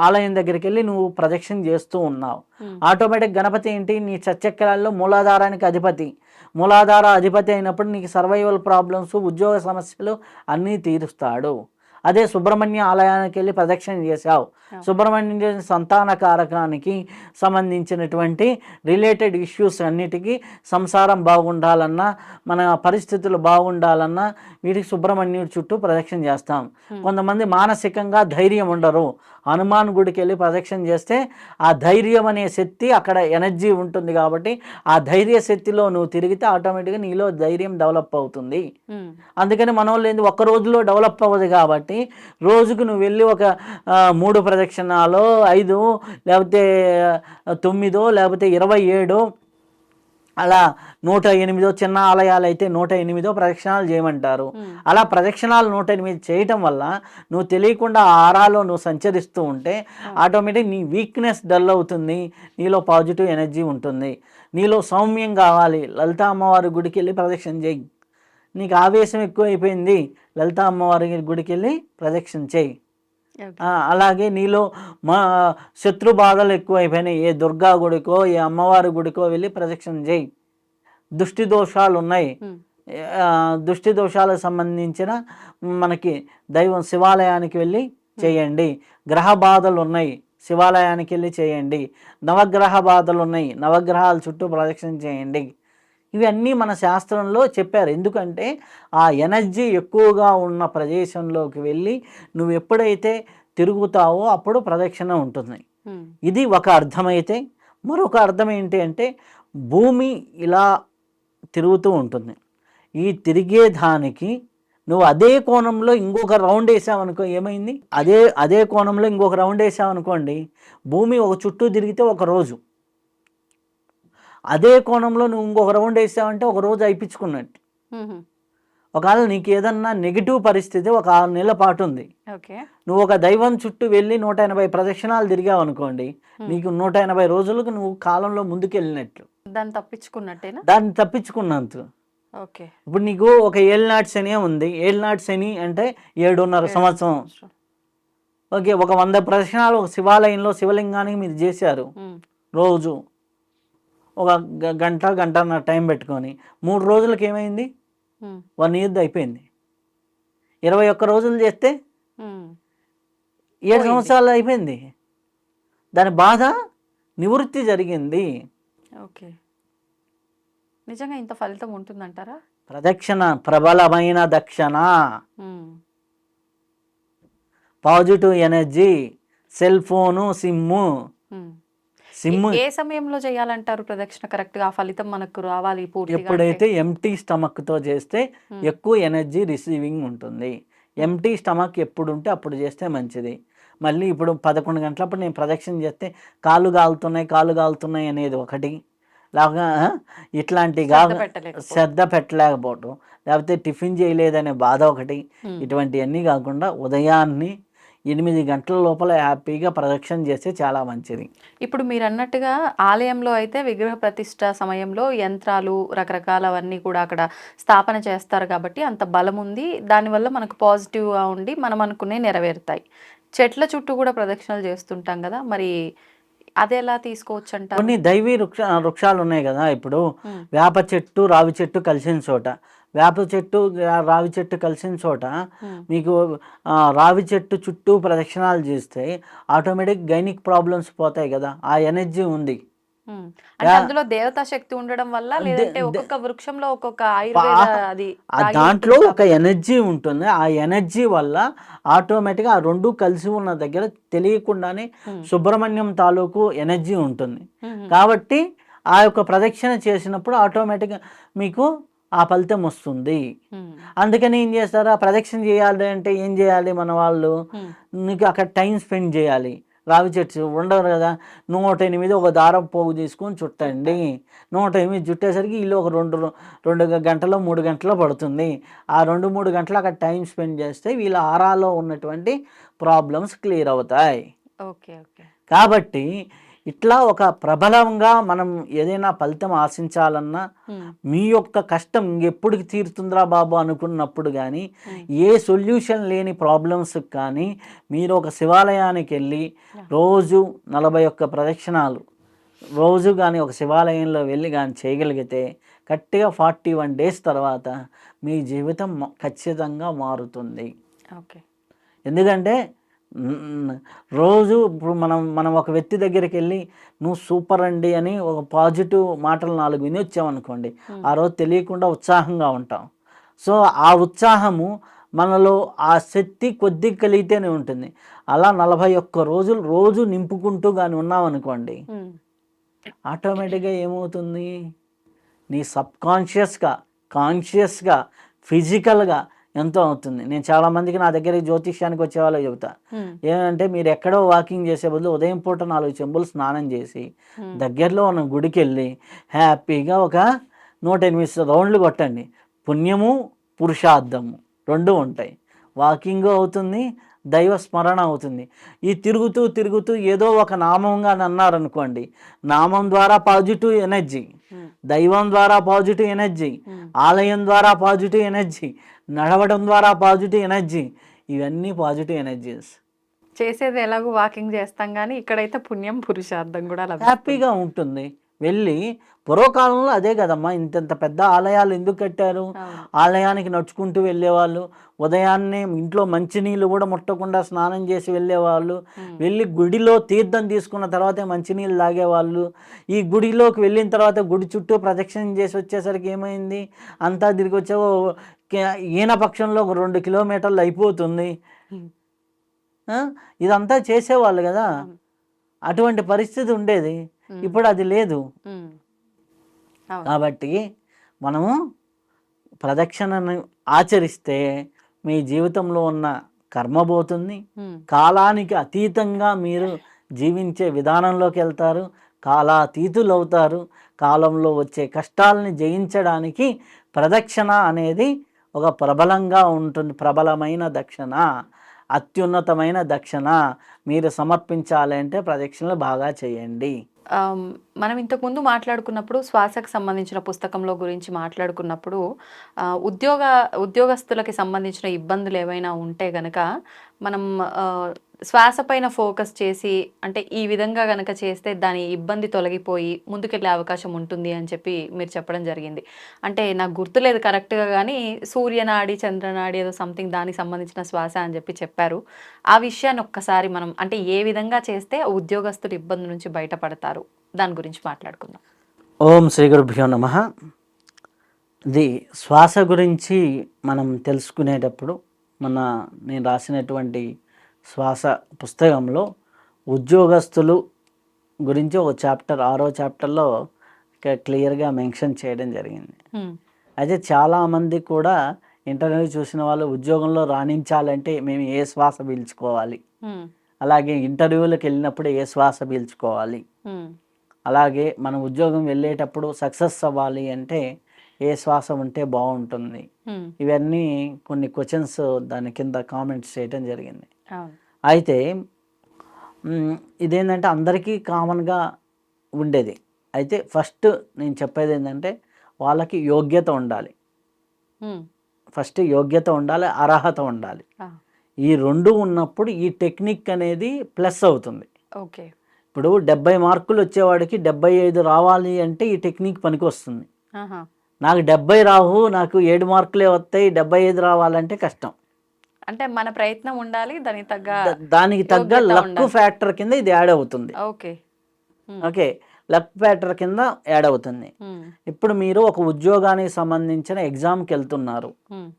Speaker 3: ఆలయం దగ్గరికి వెళ్ళి నువ్వు ప్రదక్షిణ చేస్తూ ఉన్నావు. ఆటోమేటిక్ గణపతి ఏంటి, నీ చక్రాల్లో మూలాధారానికి అధిపతి. మూలాధార అధిపతి అయినప్పుడు నీకు సర్వైవల్ ప్రాబ్లమ్స్, ఉద్యోగ సమస్యలు అన్నీ తీరుస్తాడు. అదే సుబ్రహ్మణ్య ఆలయానికి వెళ్ళి ప్రదక్షిణ చేసావు, సుబ్రహ్మణ్యం సంతాన కారకానికి సంబంధించినటువంటి రిలేటెడ్ ఇష్యూస్ అన్నిటికీ సంసారం బాగుండాలన్నా, మన పరిస్థితులు బాగుండాలన్నా వీటికి సుబ్రహ్మణ్యుడి చుట్టూ ప్రదక్షిణ చేస్తాం. కొంతమంది మానసికంగా ధైర్యం ఉండరు, హనుమాన్ గుడికి వెళ్ళి ప్రదక్షిణ చేస్తే ఆ ధైర్యం అనే శక్తి, అక్కడ ఎనర్జీ ఉంటుంది కాబట్టి ఆ ధైర్య శక్తిలో నువ్వు తిరిగితే ఆటోమేటిక్గా నీలో ధైర్యం డెవలప్ అవుతుంది. అందుకని మన వాళ్ళు ఏంది ఒక్క రోజులో డెవలప్ అవ్వదు కాబట్టి రోజుకు నువ్వు వెళ్ళి ఒక 3 ప్రదక్షిణాలు, 5 లేకపోతే 9 లేకపోతే 27 అలా 108 చిన్న ఆలయాలు అయితే 108 ప్రదక్షిణాలు చేయమంటారు. అలా ప్రదక్షిణాలు 108 చేయటం వల్ల నువ్వు తెలియకుండా ఆ ఆరాలో నువ్వు సంచరిస్తూ ఉంటే ఆటోమేటిక్ నీ వీక్నెస్ డల్ అవుతుంది, నీలో పాజిటివ్ ఎనర్జీ ఉంటుంది. నీలో సౌమ్యం కావాలి, లలితా అమ్మవారి గుడికి వెళ్ళి ప్రదక్షిణ చేయి. నీకు ఆవేశం ఎక్కువ అయిపోయింది, లలితా అమ్మవారి గుడికి వెళ్ళి ప్రదక్షిణ చేయి. అలాగే నీలో మా శత్రు బాధలు ఎక్కువ అయిపోయినాయి, ఏ దుర్గా గుడికో ఏ అమ్మవారి గుడికో వెళ్ళి ప్రదక్షిణ చేయి. దృష్టి దోషాలు ఉన్నాయి, దృష్టి దోషాలకు సంబంధించిన మనకి దైవం శివాలయానికి వెళ్ళి చేయండి. గ్రహ బాధలు ఉన్నాయి, శివాలయానికి వెళ్ళి చేయండి. నవగ్రహ బాధలు ఉన్నాయి, నవగ్రహాల చుట్టూ ప్రదక్షిణ చేయండి. ఇవన్నీ మన శాస్త్రంలో చెప్పారు. ఎందుకంటే ఆ ఎనర్జీ ఎక్కువగా ఉన్న ప్రదేశంలోకి వెళ్ళి నువ్వు ఎప్పుడైతే తిరుగుతావో అప్పుడు ప్రదక్షిణ ఉంటుంది. ఇది ఒక అర్థమైతే, మరొక అర్థం ఏంటి అంటే భూమి ఇలా తిరుగుతూ ఉంటుంది. ఈ తిరిగే దానికి నువ్వు అదే కోణంలో ఇంకొక రౌండ్ వేసావనుకో ఏమైంది, అదే కోణంలో ఇంకొక రౌండ్ వేసావనుకోండి, భూమి ఒక చుట్టూ తిరిగితే ఒక రోజు, అదే కోణంలో నువ్వు ఇంకొక రౌండ్ వేసావంటే ఒక రోజు అయిపించుకున్నట్టు. ఒకవేళ నీకు ఏదన్నా నెగిటివ్ పరిస్థితి ఒక 6 నెలల పాటు ఉంది, నువ్వు ఒక దైవం చుట్టూ వెళ్ళి 180 ప్రదక్షిణాలు తిరిగావు అనుకోండి, నీకు 180 రోజులకు నువ్వు కాలంలో ముందుకు వెళ్ళినట్లు, దాన్ని తప్పించుకున్నంత. ఇప్పుడు నీకు ఒక ఏళ్ళనాటి శని ఉంది, ఏళ్ళనాటి శని అంటే 7.5 సంవత్సరం. ఓకే, ఒక 100 ప్రదక్షిణాలు ఒక శివాలయంలో శివలింగానికి మీరు చేశారు, రోజు ఒక గంటన్నర టైం పెట్టుకొని 3 రోజులకి ఏమైంది, 1 ఇయర్ అయిపోయింది. 21 రోజులు చేస్తే 7 సంవత్సరాలు అయిపోయింది. దాని బాధ నివృత్తి జరిగింది.
Speaker 2: ఓకే, నిజంగా ఇంత ఫలితం ఉంటుందంటారా?
Speaker 3: ప్రదక్షిణ ప్రబలమైన దక్షిణ, positive energy, cell phone, SIM.
Speaker 2: ఏ సమయంలో చేయాలంటారు ప్రదక్షిణ కరెక్ట్ గా? ఫలితం మనకు రావాలి పూర్తిగా
Speaker 3: ఎప్పుడైతే ఎంటీ స్టమక్ తో చేస్తే ఎక్కువ ఎనర్జీ రిసీవింగ్ ఉంటుంది. ఎంటీ స్టమక్ ఎప్పుడు ఉంటే అప్పుడు చేస్తే మంచిది. మళ్ళీ ఇప్పుడు 11 గంటలప్పుడు నేను ప్రదక్షిణ చేస్తే కాళ్ళు కాలుతున్నాయి అనేది ఒకటి, లాగా ఇట్లాంటి శ్రద్ధ పెట్టలేకపోవటం, లేకపోతే టిఫిన్ చేయలేదనే బాధ ఒకటి, ఇటువంటివన్నీ కాకుండా ఉదయాన్ని 8 గంటల లోపల హ్యాపీగా ప్రదక్షిణ చేస్తే చాలా మంచిది.
Speaker 2: ఇప్పుడు మీరు అన్నట్టుగా ఆలయంలో అయితే విగ్రహ ప్రతిష్ట సమయంలో యంత్రాలు రకరకాలవన్నీ కూడా అక్కడ స్థాపన చేస్తారు కాబట్టి అంత బలం ఉంది, దానివల్ల మనకు పాజిటివ్గా ఉండి మనం అనుకునే నెరవేరుతాయి. చెట్ల చుట్టూ కూడా ప్రదక్షిణలు చేస్తుంటాం కదా, మరి అది ఎలా తీసుకోవచ్చు అంటారు?
Speaker 3: కొన్ని దైవీ వృక్షాలు ఉన్నాయి కదా, ఇప్పుడు వేప చెట్టు రావి చెట్టు కలిసిన చోట, వేప చెట్టు రావి చెట్టు కలిసిన చోట మీకు రావి చెట్టు చుట్టూ ప్రదక్షిణాలు చేస్తే ఆటోమేటిక్ గైనిక్ ప్రాబ్లమ్స్ పోతాయి కదా, ఆ ఎనర్జీ ఉంది.
Speaker 2: అందులో దేవతా శక్తి ఉండడం వల్ల, లేదంటే ఒక్కొక్క వృక్షంలో ఒక్కొక్క
Speaker 3: దాంట్లో ఒక ఎనర్జీ ఉంటుంది. ఆ ఎనర్జీ వల్ల ఆటోమేటిక్గా ఆ రెండు కలిసి ఉన్న దగ్గర తెలియకుండానే సుబ్రహ్మణ్యం తాలూకు ఎనర్జీ ఉంటుంది. కాబట్టి ఆ యొక్క ప్రదక్షిణ చేసినప్పుడు ఆటోమేటిక్గా మీకు ఆ ఫలితం వస్తుంది. అందుకని ఏం చేస్తారు, ఆ ప్రదక్షిణ చేయాలి అంటే ఏం చేయాలి, మన వాళ్ళు నీకు అక్కడ టైం స్పెండ్ చేయాలి. రావి చెట్టు ఉండరు కదా, 108 ఒక దారం పోగు తీసుకొని చుట్టండి. 108 చుట్టేసరికి ఇల్లు ఒక 2 గంటలో 3 గంటలో పడుతుంది. ఆ 2-3 గంటలు అక్కడ టైం స్పెండ్ చేస్తే వీళ్ళ ఆరాలో ఉన్నటువంటి ప్రాబ్లమ్స్ క్లియర్ అవుతాయి.
Speaker 2: Okay okay.
Speaker 3: కాబట్టి ఇట్లా ఒక ప్రబలంగా మనం ఏదైనా ఫలితం ఆశించాలన్నా మీ యొక్క కష్టం ఇంకెప్పటికి తీరుతుందిరా బాబు అనుకున్నప్పుడు కానీ, ఏ సొల్యూషన్ లేని ప్రాబ్లమ్స్ కానీ మీరు ఒక శివాలయానికి వెళ్ళి రోజు 41 ప్రదక్షిణాలు రోజు కానీ ఒక శివాలయంలో వెళ్ళి కానీ చేయగలిగితే గట్టిగా 41 డేస్ తర్వాత మీ జీవితం ఖచ్చితంగా మారుతుంది.
Speaker 2: ఓకే.
Speaker 3: ఎందుకంటే రోజు ఇప్పుడు మనం ఒక వ్యక్తి దగ్గరికి వెళ్ళి నువ్వు సూపర్ అండి అని ఒక పాజిటివ్ మాటలు 4 విని వచ్చామనుకోండి, ఆ రోజు తెలియకుండా ఉత్సాహంగా ఉంటాం. సో ఆ ఉత్సాహము మనలో ఆ శక్తి కొద్దిగా కలిగితేనే ఉంటుంది. అలా 41 రోజులు రోజు నింపుకుంటూ కానీ ఉన్నామనుకోండి, ఆటోమేటిక్గా ఏమవుతుంది, నీ సబ్కాన్షియస్గా, కాన్షియస్గా, ఫిజికల్గా ఎంతో అవుతుంది. నేను చాలామందికి నా దగ్గరికి జ్యోతిష్యానికి వచ్చే వాళ్ళకి చెబుతా, ఏమంటే మీరు ఎక్కడో వాకింగ్ చేసే బదులు ఉదయం పూట 4 చెంబులు స్నానం చేసి దగ్గరలో ఉన్న గుడికి వెళ్ళి హ్యాపీగా ఒక 108 రౌండ్లు కొట్టండి. పుణ్యము పురుషార్థము 2 ఉంటాయి. వాకింగ్ అవుతుంది, దైవ స్మరణ అవుతుంది. ఈ తిరుగుతూ తిరుగుతూ ఏదో ఒక నామంగా అన్నారనుకోండి, నామం ద్వారా పాజిటివ్ ఎనర్జీ, దైవం ద్వారా పాజిటివ్ ఎనర్జీ, ఆలయం ద్వారా పాజిటివ్ ఎనర్జీ, నడవడం ద్వారా పాజిటివ్ ఎనర్జీ, ఇవన్నీ పాజిటివ్ ఎనర్జీస్.
Speaker 2: చేసేది ఎలాగో వాకింగ్ చేస్తాం కానీ ఇక్కడైతే పుణ్యం పురుషార్థం కూడా
Speaker 3: హ్యాపీగా ఉంటుంది. వెళ్ళి పూర్వకాలంలో అదే కదమ్మా, ఇంత పెద్ద ఆలయాలు ఎందుకు కట్టారు? ఆలయానికి నడుచుకుంటూ వెళ్ళేవాళ్ళు, ఉదయాన్నే ఇంట్లో మంచినీళ్ళు కూడా ముట్టకుండా స్నానం చేసి వెళ్ళేవాళ్ళు, వెళ్ళి గుడిలో తీర్థం తీసుకున్న తర్వాతే మంచినీళ్ళు తాగేవాళ్ళు. ఈ గుడిలోకి వెళ్ళిన తర్వాత గుడి చుట్టూ ప్రదక్షిణ చేసి వచ్చేసరికి ఏమైంది, అంతా తిరిగి వచ్చే ఈయన పక్షంలో ఒక 2 కిలోమీటర్లు అయిపోతుంది. ఇదంతా చేసేవాళ్ళు కదా, అటువంటి పరిస్థితి ఉండేది. ఇప్పుడు అది లేదు. కాబట్టి మనము ప్రదక్షిణను ఆచరిస్తే మీ జీవితంలో ఉన్న కర్మ పోతుంది, కాలానికి అతీతంగా మీరు జీవించే విధానంలోకి వెళ్తారు, కాలాతీతులు అవుతారు. కాలంలో వచ్చే కష్టాలని జయించడానికి ప్రదక్షిణ అనేది ఒక ప్రబలంగా ఉంటుంది. ప్రబలమైన దక్షిణ, అత్యున్నతమైన దక్షిణ మీరు సమర్పించాలి అంటే ప్రదక్షిణలు బాగా చేయండి.
Speaker 2: మనం ఇంతకుముందు మాట్లాడుకున్నప్పుడు శ్వాసకు సంబంధించిన పుస్తకంలో గురించి మాట్లాడుకున్నప్పుడు ఉద్యోగస్తులకి సంబంధించిన ఇబ్బందులు ఏవైనా ఉంటే గనక మనం శ్వాస పైన ఫోకస్ చేసి, అంటే ఈ విధంగా గనక చేస్తే దాని ఇబ్బంది తొలగిపోయి ముందుకెళ్ళే అవకాశం ఉంటుంది అని చెప్పి మీరు చెప్పడం జరిగింది. అంటే నాకు గుర్తులేదు కరెక్ట్గా, కానీ సూర్యనాడి చంద్రనాడి ఏదో సంథింగ్ దానికి సంబంధించిన శ్వాస అని చెప్పి చెప్పారు. ఆ విషయాన్ని ఒక్కసారి మనం అంటే ఏ విధంగా చేస్తే ఉద్యోగస్తులు ఇబ్బంది నుంచి బయటపడతారు దాని గురించి మాట్లాడుకుందాం.
Speaker 3: ఓం శ్రీ గురుభ్యో నమః. ఇది శ్వాస గురించి మనం తెలుసుకునేటప్పుడు నేను రాసినటువంటి శ్వాస పుస్తకంలో ఉద్యోగస్తులు గురించి ఒక చాప్టర్, 6వ చాప్టర్లో క్లియర్గా మెన్షన్ చేయడం జరిగింది. అయితే చాలామంది కూడా ఇంటర్వ్యూ చూసిన వాళ్ళు ఉద్యోగంలో రాణించాలంటే మేము ఏ శ్వాస పీల్చుకోవాలి, అలాగే ఇంటర్వ్యూలకు వెళ్ళినప్పుడు ఏ శ్వాస పీల్చుకోవాలి, అలాగే మనం ఉద్యోగం వెళ్ళేటప్పుడు సక్సెస్ అవ్వాలి అంటే ఏ శ్వాస ఉంటే బాగుంటుంది, ఇవన్నీ కొన్ని క్వశ్చన్స్ దాని కింద కామెంట్స్ చేయడం జరిగింది. అయితే ఇదేంటంటే అందరికీ కామన్గా ఉండేది. అయితే ఫస్ట్ నేను చెప్పేది ఏంటంటే వాళ్ళకి యోగ్యత ఉండాలి. ఫస్ట్ యోగ్యత ఉండాలి, అర్హత ఉండాలి. ఈ 2 ఉన్నప్పుడు ఈ టెక్నిక్ అనేది ప్లస్ అవుతుంది.
Speaker 2: ఓకే,
Speaker 3: ఇప్పుడు 70 మార్కులు వచ్చేవాడికి 75 రావాలి అంటే ఈ టెక్నిక్ పనికి వస్తుంది. నాకు 70 రావు, నాకు 7 మార్కులే వస్తాయి, 75 రావాలంటే కష్టం.
Speaker 2: అంటే మన ప్రయత్నం ఉండాలి,
Speaker 3: దానికి తగ్గ లక్ ఫ్యాక్టర్ కింద ఇది యాడ్ అవుతుంది. ఓకే, లక్ ఫ్యాక్టర్ కింద యాడ్ అవుతుంది. ఇప్పుడు మీరు ఒక ఉద్యోగానికి సంబంధించిన ఎగ్జామ్కి వెళ్తున్నారు,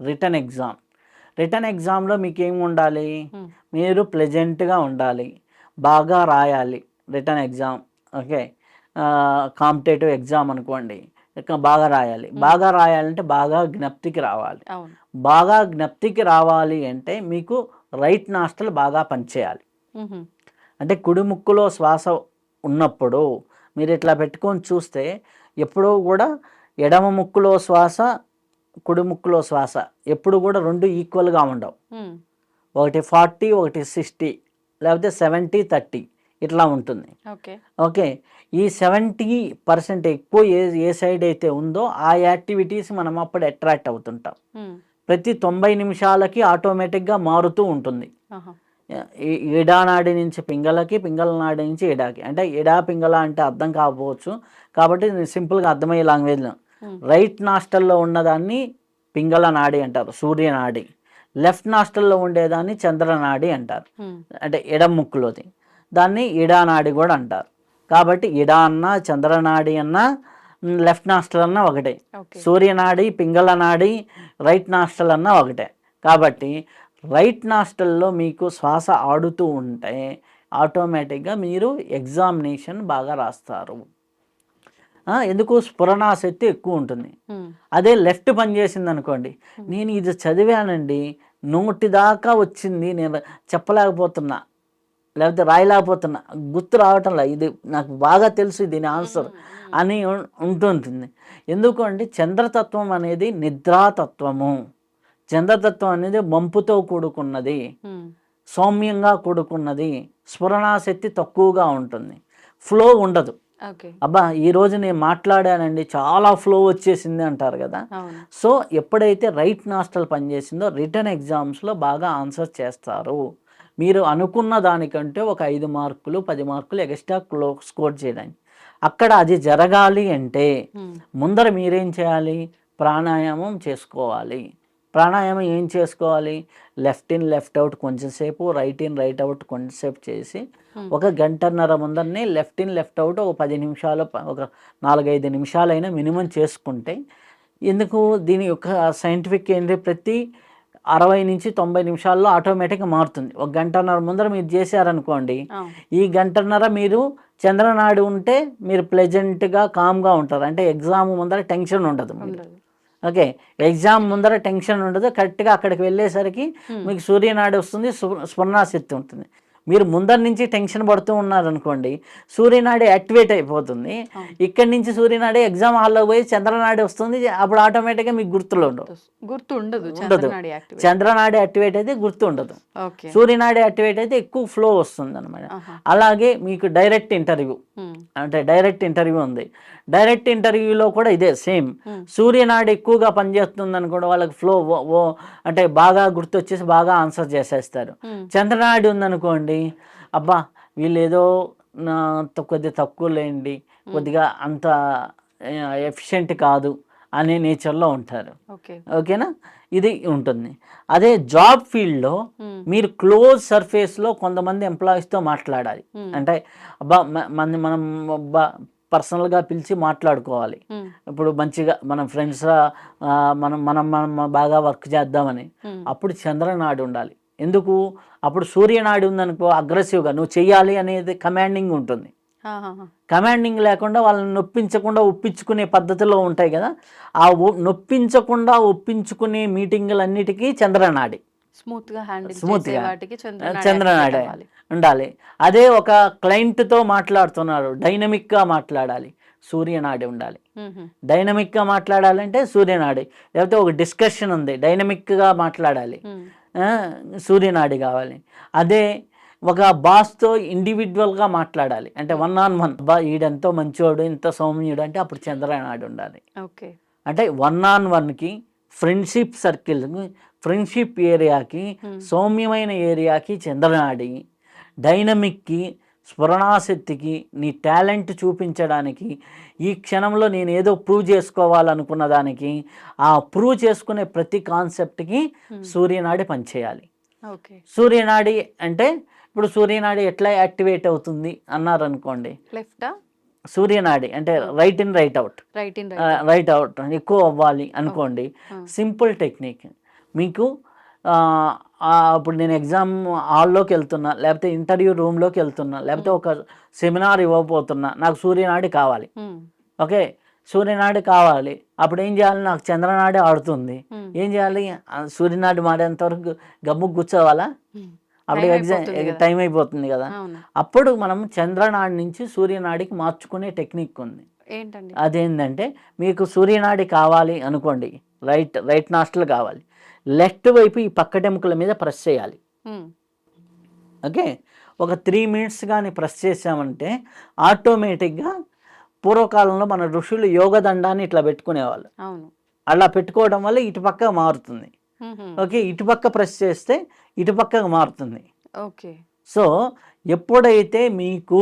Speaker 3: రిటర్న్ ఎగ్జామ్లో మీకు ఏమి ఉండాలి, మీరు ప్లెజెంట్గా ఉండాలి, బాగా రాయాలి return exam. Okay, competitive exam అనుకోండి, బాగా రాయాలి. బాగా రాయాలంటే బాగా జ్ఞప్తికి రావాలి. బాగా జ్ఞప్తికి రావాలి అంటే మీకు రైట్ నాస్టల్ బాగా పనిచేయాలి. అంటే కుడి ముక్కులో శ్వాస ఉన్నప్పుడు మీరు ఇట్లా పెట్టుకొని చూస్తే ఎప్పుడూ కూడా ఎడమ ముక్కులో శ్వాస, కుడి ముక్కులో శ్వాస ఎప్పుడు కూడా 2 ఈక్వల్గా ఉండవు. ఒకటి 40, ఒకటి 60, లేకపోతే 70-30 ఇట్లా ఉంటుంది. ఓకే, ఈ 70% ఎక్కువ ఏ సైడ్ అయితే ఉందో ఆ యాక్టివిటీస్ మనం అప్పుడు అట్రాక్ట్ అవుతుంటాం. ప్రతి 90 నిమిషాలకి ఆటోమేటిక్గా మారుతూ ఉంటుంది. ఎడానాడి నుంచి పింగళకి, పింగళ నాడి నుంచి ఎడాకి. అంటే ఎడా పింగళ అంటే అర్థం కాకపోవచ్చు, కాబట్టి సింపుల్గా అర్థమయ్యే లాంగ్వేజ్లో రైట్ నాస్టల్లో ఉన్నదాన్ని పింగళ నాడి అంటారు, సూర్యనాడి. లెఫ్ట్ నాస్టల్లో ఉండేదాన్ని చంద్రనాడి అంటారు, అంటే ఎడం ముక్కులోది. దాన్ని ఇడానాడి కూడా అంటారు. కాబట్టి ఇడా అన్న చంద్రనాడి అన్న లెఫ్ట్ నాస్టల్ అన్న ఒకటే. సూర్యనాడి, పింగళ నాడి, రైట్ నాస్టల్ అన్న ఒకటే. కాబట్టి రైట్ నాస్టల్లో మీకు శ్వాస ఆడుతూ ఉంటే ఆటోమేటిక్గా మీరు ఎగ్జామినేషన్ బాగా రాస్తారు. ఎందుకు? స్ఫురణాశక్తి ఎక్కువ ఉంటుంది. అదే లెఫ్ట్ పని చేసింది అనుకోండి, నేను ఇది చదివానండి, నోటి దాకా వచ్చింది, నేను చెప్పలేకపోతున్నా, లేకపోతే రాయలేకపోతున్నా, గుర్తు రావటంలా, ఇది నాకు బాగా తెలుసు దీని ఆన్సర్ అని ఉంటుంటుంది. ఎందుకంటే చంద్రతత్వం అనేది నిద్రాతత్వము. చంద్రతత్వం అనేది మంపుతో కూడుకున్నది, సౌమ్యంగా కూడుకున్నది, స్ఫురణాశక్తి తక్కువగా ఉంటుంది, ఫ్లో ఉండదు. అబ్బా ఈరోజు నేను మాట్లాడానండి, చాలా ఫ్లో వచ్చేసింది అంటారు కదా. సో ఎప్పుడైతే రైట్ నాస్టల్ పనిచేసిందో రిటర్న్ ఎగ్జామ్స్లో బాగా ఆన్సర్ చేస్తారు. మీరు అనుకున్న దానికంటే ఒక 5 మార్కులు 10 మార్కులు ఎక్స్ట్రా స్కోర్ చేయడానికి. అక్కడ అది జరగాలి అంటే ముందర మీరేం చేయాలి? ప్రాణాయామం చేసుకోవాలి. ప్రాణాయామం ఏం చేసుకోవాలి? లెఫ్ట్ ఇన్ లెఫ్ట్ అవుట్ కొంచెంసేపు, రైట్ ఇన్ రైట్ అవుట్ కొంచెంసేపు చేసి ఒక గంటన్నర ముందరనే లెఫ్ట్ ఇన్ లెఫ్ట్ అవుట్ ఒక 10 నిమిషాలు, ఒక 4-5 నిమిషాలైనా మినిమం చేసుకుంటే, ఎందుకు దీని యొక్క సైంటిఫిక్ ఏంటి, ప్రతి 60 నుంచి 90 నిమిషాల్లో ఆటోమేటిక్గా మారుతుంది. ఒక గంటన్నర ముందర మీరు చేశారనుకోండి, ఈ గంటన్నర మీరు చంద్రనాడు ఉంటే మీరు ప్లెజెంట్గా కామ్గా ఉంటారు. అంటే ఎగ్జామ్ ముందర టెన్షన్ ఉండదు. ఓకే, ఎగ్జామ్ ముందర టెన్షన్ ఉండదు. కరెక్ట్గా అక్కడికి వెళ్ళేసరికి మీకు సూర్యనాడి వస్తుంది, స్ఫురణాశక్తి ఉంటుంది. మీరు ముందర నుంచి టెన్షన్ పడుతూ ఉన్నారనుకోండి, సూర్యనాడి యాక్టివేట్ అయిపోతుంది. ఇక్కడి నుంచి సూర్యనాడి ఎగ్జామ్ హాల్లో పోయి చంద్రనాడి వస్తుంది, అప్పుడు ఆటోమేటిక్గా మీకు గుర్తులో ఉండదు. చంద్రనాడి యాక్టివేట్ అయితే గుర్తు ఉండదు, సూర్యనాడి యాక్టివేట్ అయితే ఎక్కువ ఫ్లో వస్తుంది అనమాట. అలాగే మీకు డైరెక్ట్ ఇంటర్వ్యూ, అంటే డైరెక్ట్ ఇంటర్వ్యూ ఉంది. డైరెక్ట్ ఇంటర్వ్యూలో కూడా ఇదే సేమ్. సూర్యనాడి ఎక్కువగా పనిచేస్తుంది అనుకోండి, వాళ్ళకి ఫ్లో అంటే బాగా గుర్తొచ్చేసి బాగా ఆన్సర్ చేసేస్తారు. చంద్రనాడి ఉందనుకోండి, అబ్బా వీళ్ళు ఏదో కొద్దిగా తక్కువ లేండి, కొద్దిగా అంత ఎఫిషియెంట్ కాదు అనే నేచర్లో ఉంటారు. ఓకేనా, ఇది ఉంటుంది. అదే జాబ్ ఫీల్డ్లో మీరు క్లోజ్ సర్ఫేస్లో కొంతమంది ఎంప్లాయీస్తో మాట్లాడాలి. అంటే అబ్బా మనం పర్సనల్గా పిలిచి మాట్లాడుకోవాలి. ఇప్పుడు మంచిగా మనం ఫ్రెండ్స్, మనం బాగా వర్క్ చేద్దామని, అప్పుడు చంద్రనాడి ఉండాలి. ఎందుకు? అప్పుడు సూర్యనాడి ఉందనుకో, అగ్రెసివ్గా నువ్వు చెయ్యాలి అనేది కమాండింగ్ ఉంటుంది. కమాండింగ్ లేకుండా వాళ్ళని నొప్పించకుండా ఒప్పించుకునే పద్ధతిలో ఉంటాయి కదా, ఆ నొప్పించకుండా ఒప్పించుకునే మీటింగులన్నిటికీ చంద్రనాడి స్మూత్గా చంద్రనాడి ఉండాలి. అదే ఒక క్లయింట్తో మాట్లాడుతున్నారు, డైనమిక్గా మాట్లాడాలి, సూర్యనాడి ఉండాలి. డైనమిక్గా మాట్లాడాలంటే సూర్యనాడి. లేకపోతే ఒక డిస్కషన్ ఉంది, డైనమిక్గా మాట్లాడాలి, సూర్యనాడి కావాలి. అదే ఒక బాస్తో ఇండివిజువల్గా మాట్లాడాలి, అంటే 1-on-1, బా ఈడెంతో మంచోడు, ఇంత సౌమ్యుడు అంటే అప్పుడు చంద్రనాడి ఉండాలి. అంటే 1-on-1కి, ఫ్రెండ్షిప్ సర్కిల్కి, ఫ్రెండ్షిప్ ఏరియాకి, సౌమ్యమైన ఏరియాకి చంద్రనాడి, డైనమిక్కి, స్ఫురణాశక్తికి, నీ టాలెంట్ చూపించడానికి, ఈ క్షణంలో నేను ఏదో ప్రూవ్ చేసుకోవాలనుకున్న దానికి, ఆ ప్రూవ్ చేసుకునే ప్రతి కాన్సెప్ట్కి సూర్యనాడి పనిచేయాలి. సూర్యనాడి అంటే ఇప్పుడు సూర్యనాడి ఎట్లా యాక్టివేట్ అవుతుంది అన్నారనుకోండి, సూర్యనాడి అంటే right in right out, right out ఎక్కువ అవ్వాలి అనుకోండి. Simple technique. మీకు ఇప్పుడు నేను ఎగ్జామ్ హాల్లోకి వెళ్తున్నా, లేకపోతే ఇంటర్వ్యూ రూమ్లోకి వెళ్తున్నా, లేకపోతే ఒక సెమినార్ ఇవ్వబోతున్నా, నాకు సూర్యనాడి కావాలి. ఓకే, సూర్యనాడి కావాలి. అప్పుడు ఏం చేయాలి? నాకు చంద్రనాడి ఆడుతుంది. ఏం చేయాలి? సూర్యనాడి మాడేంత వరకు గమ్ము కూర్చోవాలా? అప్పుడు ఎగ్జామ్ టైం అయిపోతుంది కదా. అప్పుడు మనం చంద్రనాడి నుంచి సూర్యనాడికి మార్చుకునే టెక్నిక్ ఉంది. అదేంటంటే, మీకు సూర్యనాడి కావాలి అనుకోండి, రైట్ నాస్టల్ కావాలి, లెఫ్ట్ వైపు ఈ పక్కటెముకల మీద ప్రెస్ చేయాలి. ఓకే, ఒక 3 minutes కానీ ప్రెస్ చేసామంటే ఆటోమేటిక్గా, పూర్వకాలంలో మన ఋషులు యోగదండాన్ని ఇట్లా పెట్టుకునేవాళ్ళు. అలా పెట్టుకోవడం వల్ల ఇటుపక్క మారుతుంది. ఓకే, ఇటుపక్క ప్రెస్ చేస్తే ఇటుపక్కకు మారుతుంది. సో ఎప్పుడైతే మీకు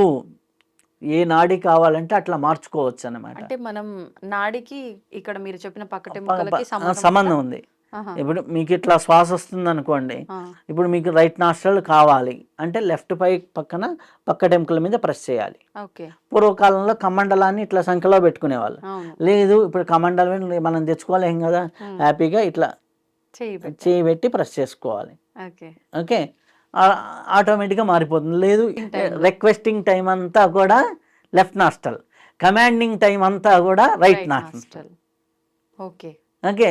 Speaker 3: ఏ నాడి కావాలంటే అట్లా మార్చుకోవచ్చు అన్నమాట.
Speaker 2: అంటే మనం నాడికి ఇక్కడ మీరు చెప్పిన పక్కటెముకలకి
Speaker 3: సంబంధం ఉంది.
Speaker 2: ఆహా.
Speaker 3: ఇప్పుడు మీకు ఇట్లా శ్వాస వస్తుంది అనుకోండి,
Speaker 2: ఆ.
Speaker 3: ఇప్పుడు మీకు రైట్ నాస్ట్రల్ కావాలి అంటే లెఫ్ట్ పక్కన పక్కటెముకల మీద ప్రెస్ చేయాలి.
Speaker 2: ఓకే.
Speaker 3: పూర్వకాలంలో కమండలాన్ని ఇట్లా సంఖ్యలో పెట్టుకునేవాళ్ళు.
Speaker 2: అవును.
Speaker 3: లేదు ఇప్పుడు కమండలం మనం తెచ్చుకోలేం కదా, హ్యాపీగా ఇట్లా చేయి పెట్టి ప్రెస్ చేసుకోవాలి.
Speaker 2: ఓకే.
Speaker 3: ఓకే, ఆటోమేటిక్గా మారిపోతుంది. లేదు రిక్వెస్టింగ్ టైం అంతా కూడా లెఫ్ట్ నాస్ట్రల్, కమాండింగ్ టైం అంతా కూడా రైట్ నాస్ట్రల్.
Speaker 2: ఓకే.
Speaker 3: ఓకే,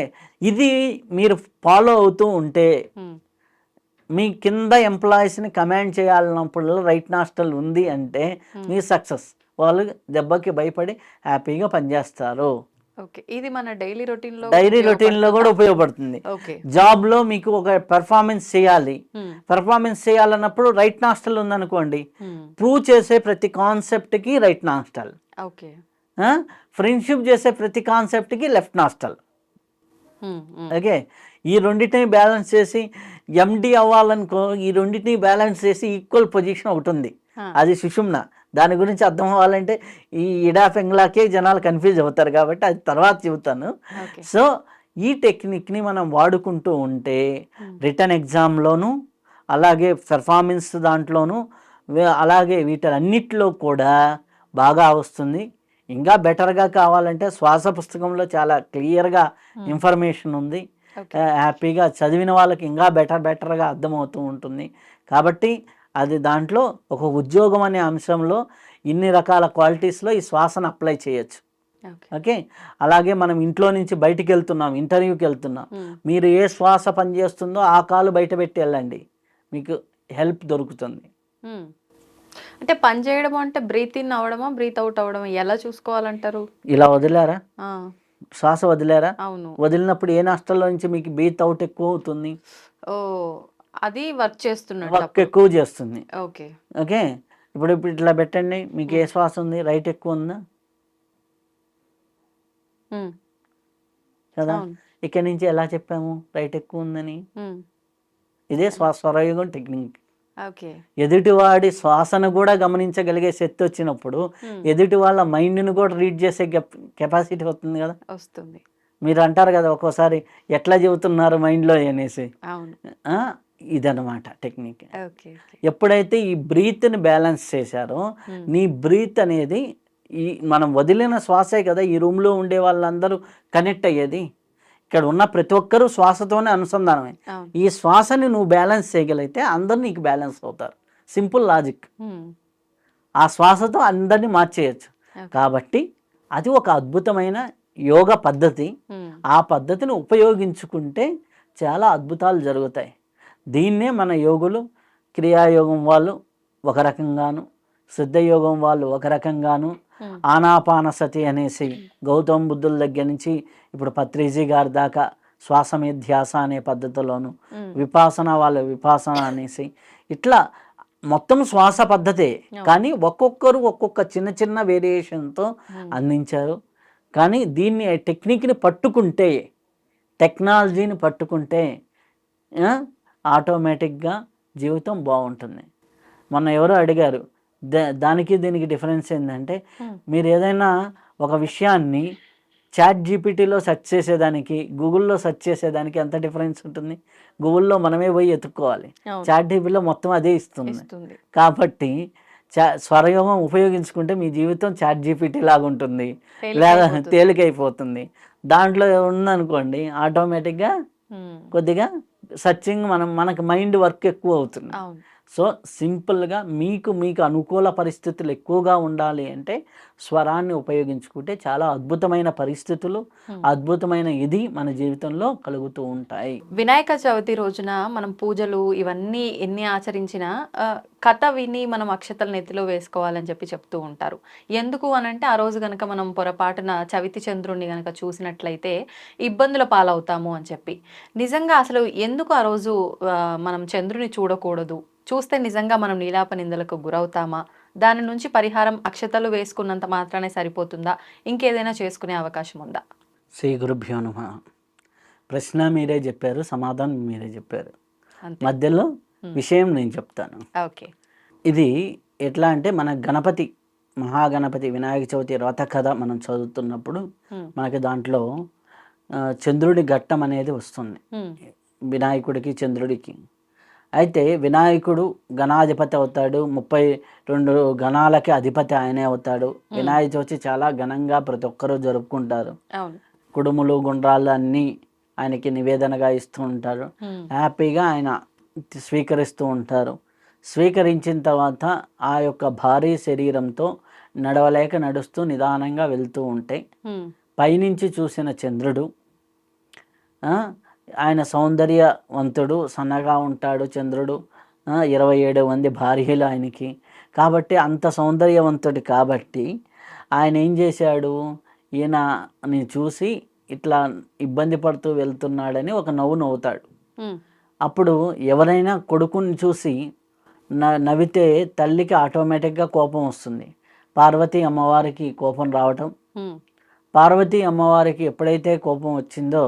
Speaker 3: ఇది మీరు ఫాలో అవుతూ ఉంటే మీ కింద ఎంప్లాయీస్ని కమాండ్ చేయాలన్నప్పుడు రైట్ నాస్ట్రల్ ఉంది అంటే మీ సక్సెస్. వాళ్ళు దెబ్బకి భయపడి హ్యాపీగా పనిచేస్తారు.
Speaker 2: ఓకే. ఇది మన డైలీ
Speaker 3: రొటీన్లో కూడా ఉపయోగపడుతుంది.
Speaker 2: ఓకే.
Speaker 3: జాబ్లో మీకు ఒక పెర్ఫార్మెన్స్ చేయాలి, పెర్ఫార్మెన్స్ చేయాలన్నప్పుడు రైట్ నాస్ట్రల్ ఉందనుకోండి, ప్రూవ్ చేసే ప్రతి కాన్సెప్ట్కి రైట్ నాస్ట్రల్,
Speaker 2: ఓకే.
Speaker 3: ఫ్రెండ్షిప్ చేసే ప్రతి కాన్సెప్ట్కి లెఫ్ట్ నాస్ట్రల్. ఓకే, ఈ రెండింటిని బ్యాలెన్స్ చేసి ఎండి అవ్వాలనుకో, ఈ రెండింటిని బ్యాలెన్స్ చేసి ఈక్వల్ పొజిషన్ ఒకటి ఉంది, అది సుషుమ్న. దాని గురించి అర్థం అవ్వాలంటే ఈ ఇడా పెంగ్లాకే జనాలు కన్ఫ్యూజ్ అవుతారు కాబట్టి అది తర్వాత చెబుతాను. సో ఈ టెక్నిక్ని మనం వాడుకుంటూ ఉంటే రిటర్న్ ఎగ్జామ్లోను, అలాగే పెర్ఫార్మెన్స్ దాంట్లోనూ, అలాగే వీటన్నిటిలో కూడా బాగా వస్తుంది. ఇంకా బెటర్గా కావాలంటే శ్వాస పుస్తకంలో చాలా క్లియర్గా ఇన్ఫర్మేషన్ ఉంది. హ్యాపీగా చదివిన వాళ్ళకి ఇంకా బెటర్గా అర్థమవుతూ ఉంటుంది. కాబట్టి అది దాంట్లో ఒక ఉద్యోగం అనే అంశంలో ఇన్ని రకాల క్వాలిటీస్లో ఈ శ్వాసను అప్లై చేయొచ్చు. ఓకే, అలాగే మనం ఇంట్లో నుంచి బయటికి వెళ్తున్నాం, ఇంటర్వ్యూకి వెళ్తున్నాం, మీరు ఏ శ్వాస పనిచేస్తుందో ఆ కాలు బయట పెట్టి వెళ్ళండి, మీకు హెల్ప్ దొరుకుతుంది.
Speaker 2: అంటే పని చేయడం అంటే బ్రీత్ ఇన్ అవడమా, బ్రీత్ అవుట్ అవడమా, ఎలా చూసుకోవాలంటారు? ఇలా
Speaker 3: వదిలేరా, శ్వాస వదిలేరా,
Speaker 2: అవును,
Speaker 3: వదిలినప్పుడు ఏ నాస్ట్రల్లో నుంచి మీకు బ్రీత్ అవుట్ ఎక్కువ అవుతుంది?
Speaker 2: ఓ, అది వర్క్
Speaker 3: ఎక్కువ చేస్తుంది.
Speaker 2: ఓకే.
Speaker 3: ఓకే, ఇప్పుడు ఇట్లా పెట్టండి, మీకు ఏ శ్వాస ఉంది, రైట్ ఎక్కువ ఉందా కదా, ఇక్కడ నుంచి ఎలా చెప్పాము రైట్ ఎక్కువ ఉందని? ఇదే స్వరయోగం టెక్నిక్. ఎదుటివాడి శ్వాసను కూడా గమనించగలిగే శక్తి వచ్చినప్పుడు ఎదుటి వాళ్ళ మైండ్ని కూడా రీడ్ చేసే కెపాసిటీ వస్తుంది కదా,
Speaker 2: వస్తుంది.
Speaker 3: మీరు అంటారు కదా ఒక్కోసారి ఎట్లా చెబుతున్నారు మైండ్లో అనేసి, ఇదన్నమాట టెక్నిక్. ఎప్పుడైతే ఈ బ్రీత్ని బ్యాలెన్స్ చేశారో, నీ బ్రీత్ అనేది ఈ మనం వదిలిన శ్వాసే కదా ఈ రూమ్లో ఉండే వాళ్ళందరూ కనెక్ట్ అయ్యేది. ఇక్కడ ఉన్న ప్రతి ఒక్కరూ శ్వాసతోనే అనుసంధానమే. ఈ శ్వాసని నువ్వు బ్యాలెన్స్ చేయగలిగితే అందరు నీకు బ్యాలెన్స్ అవుతారు. Simple logic. ఆ శ్వాసతో అందరినీ మార్చేయచ్చు. కాబట్టి అది ఒక అద్భుతమైన యోగ పద్ధతి. ఆ పద్ధతిని ఉపయోగించుకుంటే చాలా అద్భుతాలు జరుగుతాయి. దీన్నే మన యోగులు, క్రియాయోగం వాళ్ళు ఒక రకంగాను, సిద్ధయోగం వాళ్ళు ఒక రకంగాను, ఆనాపానసతి అనేసి గౌతమ బుద్ధుల దగ్గర నుంచి ఇప్పుడు పత్రిజీ గారి దాకా శ్వాస మీద ధ్యాస అనే పద్ధతిలోను, విపాసన వాళ్ళు విపాసన అనేసి, ఇట్లా మొత్తం శ్వాస పద్ధతే, కానీ ఒక్కొక్కరు ఒక్కొక్క చిన్న చిన్న వేరియేషన్తో అందించారు. కానీ దీన్ని టెక్నిక్ని పట్టుకుంటే, టెక్నాలజీని పట్టుకుంటే ఆటోమేటిక్గా జీవితం బాగుంటుంది. మొన్న ఎవరో అడిగారు దానికి దీనికి డిఫరెన్స్ ఏంటంటే, మీరు ఏదైనా ఒక విషయాన్ని చాట్ జీపీటీలో సెర్చ్ చేసేదానికి, గూగుల్లో సెర్చ్ చేసేదానికి ఎంత డిఫరెన్స్ ఉంటుంది? గూగుల్లో మనమే పోయి ఎత్తుక్కోవాలి, చాట్ జీపీటీలో మొత్తం అదే ఇస్తుంది. కాబట్టి స్వరయోగం ఉపయోగించుకుంటే మీ జీవితం చాట్ జీపీటీ లాగా ఉంటుంది, లేదా తేలికైపోతుంది. దాంట్లో ఉందనుకోండి ఆటోమేటిక్గా కొద్దిగా సర్చింగ్ మనకు మైండ్ వర్క్ ఎక్కువ అవుతుంది. సో సింపుల్గా మీకు అనుకూల పరిస్థితులు ఎక్కువగా ఉండాలి అంటే స్వరాన్ని ఉపయోగించుకుంటే చాలా అద్భుతమైన పరిస్థితులు, అద్భుతమైన ఇది మన జీవితంలో కలుగుతూ ఉంటాయి.
Speaker 2: వినాయక చవితి రోజున మనం పూజలు ఇవన్నీ ఎన్ని ఆచరించినా కథ విని మనం అక్షతలు నెత్తిలో వేసుకోవాలని చెప్తూ ఉంటారు. ఎందుకు అనంటే ఆ రోజు కనుక మనం పొరపాటున చవితి చంద్రుడిని కనుక చూసినట్లయితే ఇబ్బందుల పాలవుతాము అని చెప్పి. నిజంగా అసలు ఎందుకు ఆ రోజు మనం చంద్రుని చూడకూడదు? చూస్తే నిజంగా మనం నీలాప నిందలకు గురవుతామా? దాని నుంచి పరిహారం అక్షతలు వేసుకున్నంత మాత్రానే సరిపోతుందా? ఇంకేదైనా చేసుకునే అవకాశం ఉందా?
Speaker 3: శ్రీ గురుభ్యో నమః. ప్రశ్న మీరే చెప్పారు, సమాధానం మీరే చెప్పారు, మధ్యలో విషయం నేను చెప్తాను.
Speaker 2: ఓకే.
Speaker 3: ఇది ఎట్లా అంటే మన గణపతి, మహాగణపతి వినాయక చవితి వ్రత కథ మనం చదువుతున్నప్పుడు మనకి దాంట్లో చంద్రుడి ఘట్టం అనేది వస్తుంది వినాయకుడికి చంద్రుడికి. అయితే వినాయకుడు గణాధిపతి అవుతాడు, 32 గణాలకి అధిపతి ఆయనే అవుతాడు. వినాయక చవితి చాలా ఘనంగా ప్రతి ఒక్కరూ జరుపుకుంటారు. కుడుములు గుండ్రాలు అన్నీ ఆయనకి నివేదనగా ఇస్తూ ఉంటారు. హ్యాపీగా ఆయన స్వీకరిస్తూ ఉంటారు. స్వీకరించిన తర్వాత ఆ యొక్క భారీ శరీరంతో నడవలేక నడుస్తూ నిదానంగా వెళ్తూ ఉంటే పైనుంచి చూసిన చంద్రుడు, ఆయన సౌందర్యవంతుడు, సన్నగా ఉంటాడు చంద్రుడు, 27 మంది భార్యలు ఆయనకి. కాబట్టి అంత సౌందర్యవంతుడు కాబట్టి ఆయన ఏం చేశాడు, ఈయనని చూసి ఇట్లా ఇబ్బంది పడుతూ వెళ్తున్నాడని ఒక నవ్వు నవ్వుతాడు. అప్పుడు ఎవరైనా కొడుకుని చూసి నవ్వితే తల్లికి ఆటోమేటిక్గా కోపం వస్తుంది. పార్వతీ అమ్మవారికి కోపం రావటం, పార్వతీ అమ్మవారికి ఎప్పుడైతే కోపం వచ్చిందో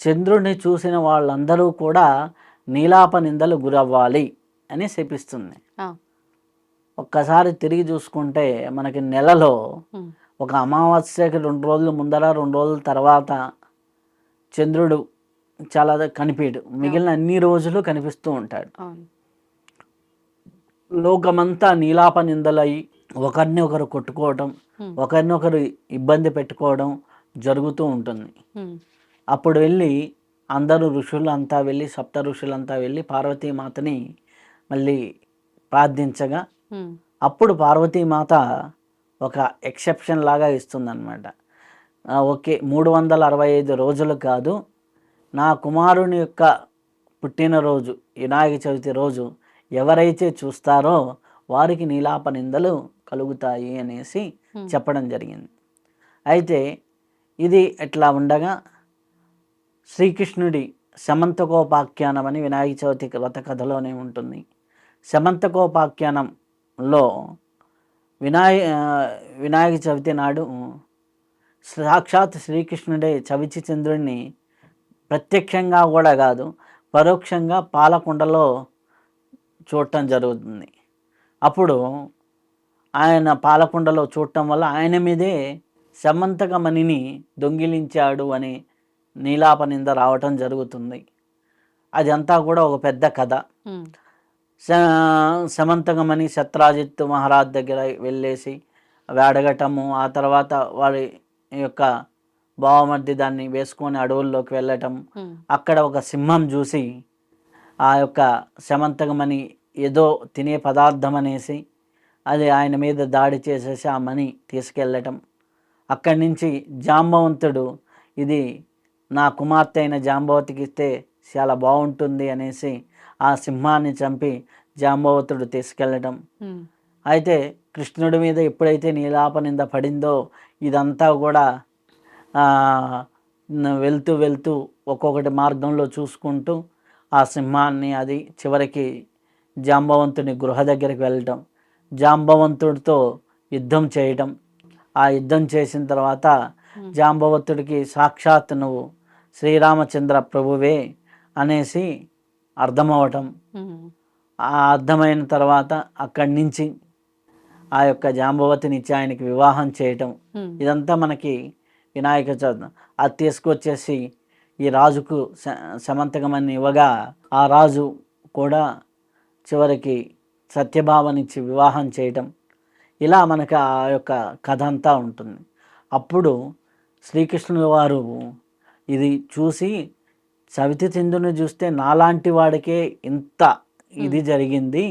Speaker 3: చంద్రుడిని చూసిన వాళ్ళందరూ కూడా నీలాప నిందలు గురవ్వాలి అని శపిస్తుంది. ఒక్కసారి తిరిగి చూసుకుంటే మనకి నెలలో ఒక అమావాస్యకి 2 రోజుల ముందర 2 రోజుల తర్వాత చంద్రుడు చాలా కనిపించడు, మిగిలిన అన్ని రోజులు కనిపిస్తూ ఉంటాడు. లోకమంతా నీలాప నిందలై ఒకరిని ఒకరు కొట్టుకోవడం, ఒకరినొకరు ఇబ్బంది పెట్టుకోవడం జరుగుతూ ఉంటుంది. అప్పుడు వెళ్ళి అందరూ ఋషులంతా వెళ్ళి, సప్త ఋషులంతా వెళ్ళి పార్వతీమాతని మళ్ళీ ప్రార్థించగా అప్పుడు పార్వతీమాత ఒక ఎక్సెప్షన్ లాగా ఇస్తుందన్నమాట. ఓకే, 365 రోజులు కాదు, నా కుమారుని యొక్క పుట్టినరోజు వినాయక చవితి రోజు ఎవరైతే చూస్తారో వారికి నీలాప నిందలు కలుగుతాయి అనేసి చెప్పడం జరిగింది. అయితే ఇది ఎట్లా ఉండగా శ్రీకృష్ణుడి శమంతకోపాఖ్యానం అని వినాయక చవితి వ్రత కథలోనే ఉంటుంది. శమంతకోపాఖ్యానంలో వినాయక చవితి నాడు సాక్షాత్ శ్రీకృష్ణుడే చవితి చంద్రుడిని ప్రత్యక్షంగా కూడా కాదు, పరోక్షంగా పాలకుండలో చూడటం జరుగుతుంది. అప్పుడు ఆయన పాలకుండలో చూడటం వల్ల ఆయన మీదే శమంతకమణిని దొంగిలించాడు అని నీలాప నింద రావటం జరుగుతుంది. అదంతా కూడా ఒక పెద్ద కథ. శమంతకమణి శత్రాజిత్ మహారాజ్ దగ్గర వెళ్ళేసి అవి అడగటము, ఆ తర్వాత వారి యొక్క బావమర్ది దాన్ని వేసుకొని అడవుల్లోకి వెళ్ళటం, అక్కడ ఒక సింహం చూసి ఆ యొక్క శమంతకమణి ఏదో తినే పదార్థం అనేసి అది ఆయన మీద దాడి చేసేసి ఆ మణి తీసుకెళ్ళటం. అక్కడి నుంచి జాంబవంతుడు ఇది నా కుమార్తె అయిన జాంబవతికి ఇస్తే చాలా బాగుంటుంది అనేసి ఆ సింహాన్ని చంపి జాంబవతుడు తీసుకెళ్ళటం. అయితే కృష్ణుడి మీద ఎప్పుడైతే నీలాప నింద పడిందో ఇదంతా కూడా వెళ్తూ వెళ్తూ ఒక్కొక్కటి మార్గంలో చూసుకుంటూ ఆ సింహాన్ని అది చివరికి జాంబవంతుని గృహ దగ్గరికి వెళ్ళటం, జాంబవంతుడితో యుద్ధం చేయటం. ఆ యుద్ధం చేసిన తర్వాత జాంబవంతుడికి సాక్షాత్ నువ్వు శ్రీరామచంద్ర ప్రభువే అనేసి అర్థమవటం. ఆ అర్థమైన తర్వాత అక్కడి నుంచి ఆ యొక్క జాంబవతిని ఇచ్చి ఆయనకి వివాహం చేయటం. ఇదంతా మనకి వినాయక చవితి. అది తీసుకొచ్చేసి ఈ రాజుకు శమంతకమని ఇవ్వగా ఆ రాజు కూడా చివరికి సత్యభావనిచ్చి వివాహం చేయటం. ఇలా మనకి ఆ యొక్క కథ అంతా ఉంటుంది. అప్పుడు శ్రీకృష్ణుల వారు ఇది చూసి చవితి చంద్రుని చూస్తే నాలాంటి వాడికే ఇంత ఇది జరిగింది,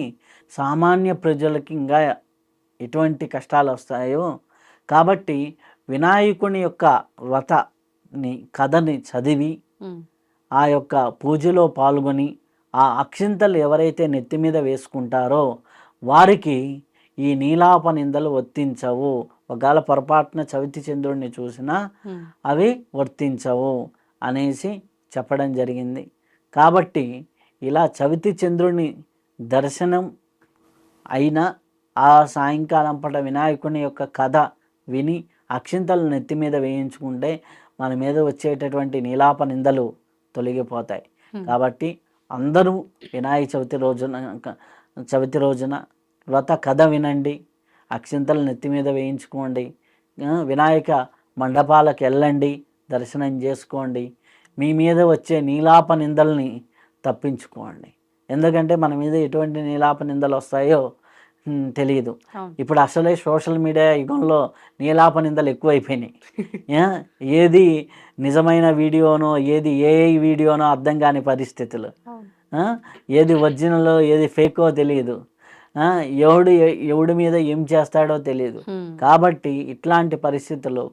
Speaker 3: సామాన్య ప్రజలకి ఇంకా ఎటువంటి కష్టాలు వస్తాయో, కాబట్టి వినాయకుని యొక్క వ్రతని కథని చదివి ఆ యొక్క పూజలో పాల్గొని ఆ అక్షింతలు ఎవరైతే నెత్తి మీద వేసుకుంటారో వారికి ఈ నీలాప నిందలు వర్తించవు. ఒకవేళ పొరపాటున చవితి చంద్రుడిని చూసినా అవి వర్తించవు అనేసి చెప్పడం జరిగింది. కాబట్టి ఇలా చవితి చంద్రుని దర్శనం అయినా ఆ సాయంకాలం పూట వినాయకుని యొక్క కథ విని అక్షింతలు నెత్తి మీద వేయించుకుంటే మన మీద వచ్చేటటువంటి నీలాప నిందలు తొలగిపోతాయి. కాబట్టి అందరూ వినాయక చవితి రోజున వ్రత కథ వినండి, అక్షింతలు నెత్తి మీద వేయించుకోండి, వినాయక మండపాలకు వెళ్ళండి, దర్శనం చేసుకోండి. మీ మీద వచ్చే నీలాప నిందల్ని తప్పించుకోండి. ఎందుకంటే మన మీద ఎటువంటి నీలాప నిందలు వస్తాయో తెలియదు. ఇప్పుడు అసలే సోషల్ మీడియా యుగంలో నీలాప నిందలు ఎక్కువైపోయినాయి. ఏది నిజమైన వీడియోనో ఏది ఏఐ వీడియోనో అర్థం కాని పరిస్థితులు, ఏది ఒరిజినలో ఏది ఫేకో తెలియదు, ఎవడి మీద ఏం చేస్తాడో తెలియదు. కాబట్టి ఇట్లాంటి పరిస్థితుల్లో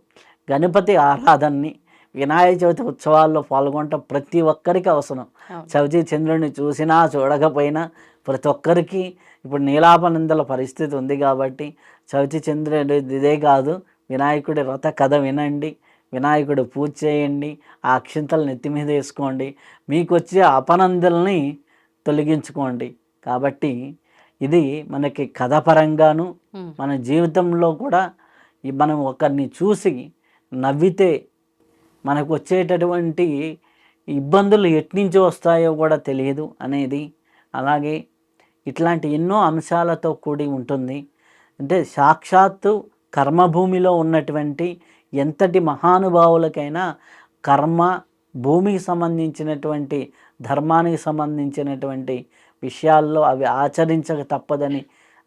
Speaker 3: గణపతి ఆరాధనని, వినాయక చవితి ఉత్సవాల్లో పాల్గొనటం ప్రతి ఒక్కరికి అవసరం. చవితి చంద్రుడిని చూసినా చూడకపోయినా ప్రతి ఒక్కరికి ఇప్పుడు నీలాపనిందల పరిస్థితి ఉంది. కాబట్టి చవితి చంద్రుడి ఇదే కాదు, వినాయకుడి వ్రత కథ వినండి, వినాయకుడు పూజ చేయండి, ఆ అక్షింతలు నెత్తి మీద వేసుకోండి, మీకు వచ్చే అపనందల్ని తొలగించుకోండి. కాబట్టి ఇది మనకి కథపరంగాను మన జీవితంలో కూడా మనం ఒకరిని చూసి నవ్వితే మనకు వచ్చేటటువంటి ఇబ్బందులు ఎట్నుంచి వస్తాయో కూడా తెలియదు అనేది. అలాగే ఇట్లాంటి ఎన్నో అంశాలతో కూడి ఉంటుంది. అంటే సాక్షాత్తు కర్మభూమిలో ఉన్నటువంటి ఎంతటి మహానుభావులకైనా కర్మ భూమికి సంబంధించినటువంటి ధర్మానికి సంబంధించినటువంటి విషయాల్లో అవి ఆచరించక తప్పదని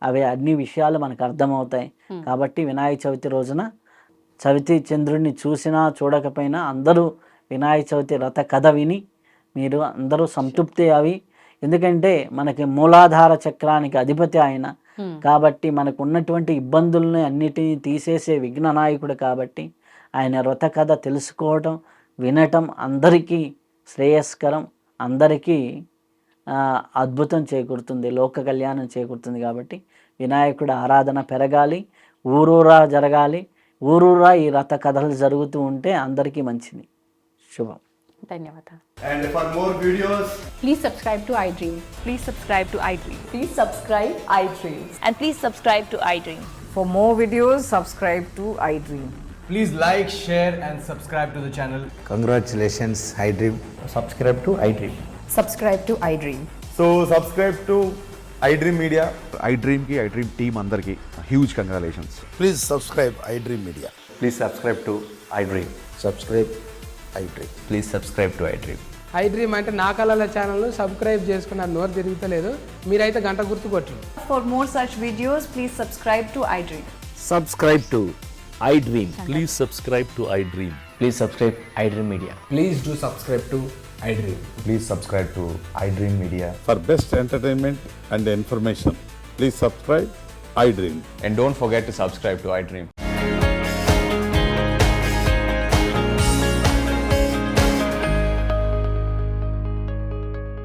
Speaker 3: అవి అన్ని విషయాలు మనకు అర్థమవుతాయి. కాబట్టి వినాయక చవితి రోజున చవితి చంద్రుడిని చూసినా చూడకపోయినా అందరూ వినాయక చవితి రథ కథ విని మీరు అందరూ సంతృప్తి అవి. ఎందుకంటే మనకి మూలాధార చక్రానికి అధిపతి ఆయన. కాబట్టి మనకు ఉన్నటువంటి ఇబ్బందుల్ని అన్నిటినీ తీసేసే విఘ్ననాయకుడు. కాబట్టి ఆయన వ్రత కథ తెలుసుకోవటం వినటం అందరికీ శ్రేయస్కరం, అందరికీ అద్భుతం చేకూరుతుంది, లోక కళ్యాణం చేకూరుతుంది. కాబట్టి వినాయకుడు ఆరాధన పెరగాలి, ఊరూరా జరగాలి, ఊరూరా ఈ రథ కథలు జరుగుతూ ఉంటే అందరికీ మంచిది. శుభం.
Speaker 2: ధన్యవాదాలు.
Speaker 4: And for more videos,
Speaker 5: Please subscribe to iDream.
Speaker 6: Please subscribe to iDream.
Speaker 5: Please subscribe iDream.
Speaker 6: And please subscribe to iDream.
Speaker 7: For more videos, subscribe to iDream.
Speaker 4: please like, share and subscribe to the channel.
Speaker 8: Congratulations, iDream.
Speaker 9: Subscribe to iDream.
Speaker 5: Subscribe to iDream.
Speaker 4: So subscribe to iDream Media.
Speaker 10: iDream ki iDream team andarki huge congratulations.
Speaker 8: Please subscribe iDream Media.
Speaker 9: Please subscribe to iDream.
Speaker 8: Subscribe iDream.
Speaker 9: Please subscribe to iDream.
Speaker 11: iDream అంటే నా కళల channel subscribe చేసుకున్నారు, నోరు తిరుగుతలేదు, మీరైతే గంట గుర్తు కొట్టండి.
Speaker 6: For more such videos, please subscribe to iDream.
Speaker 9: Subscribe to iDream.
Speaker 12: Please subscribe to iDream.
Speaker 9: Please subscribe iDream Media.
Speaker 4: Please do subscribe to iDream.
Speaker 9: Please subscribe to iDream Media.
Speaker 10: For best entertainment and information, please subscribe iDream.
Speaker 9: And don't forget to subscribe to iDream.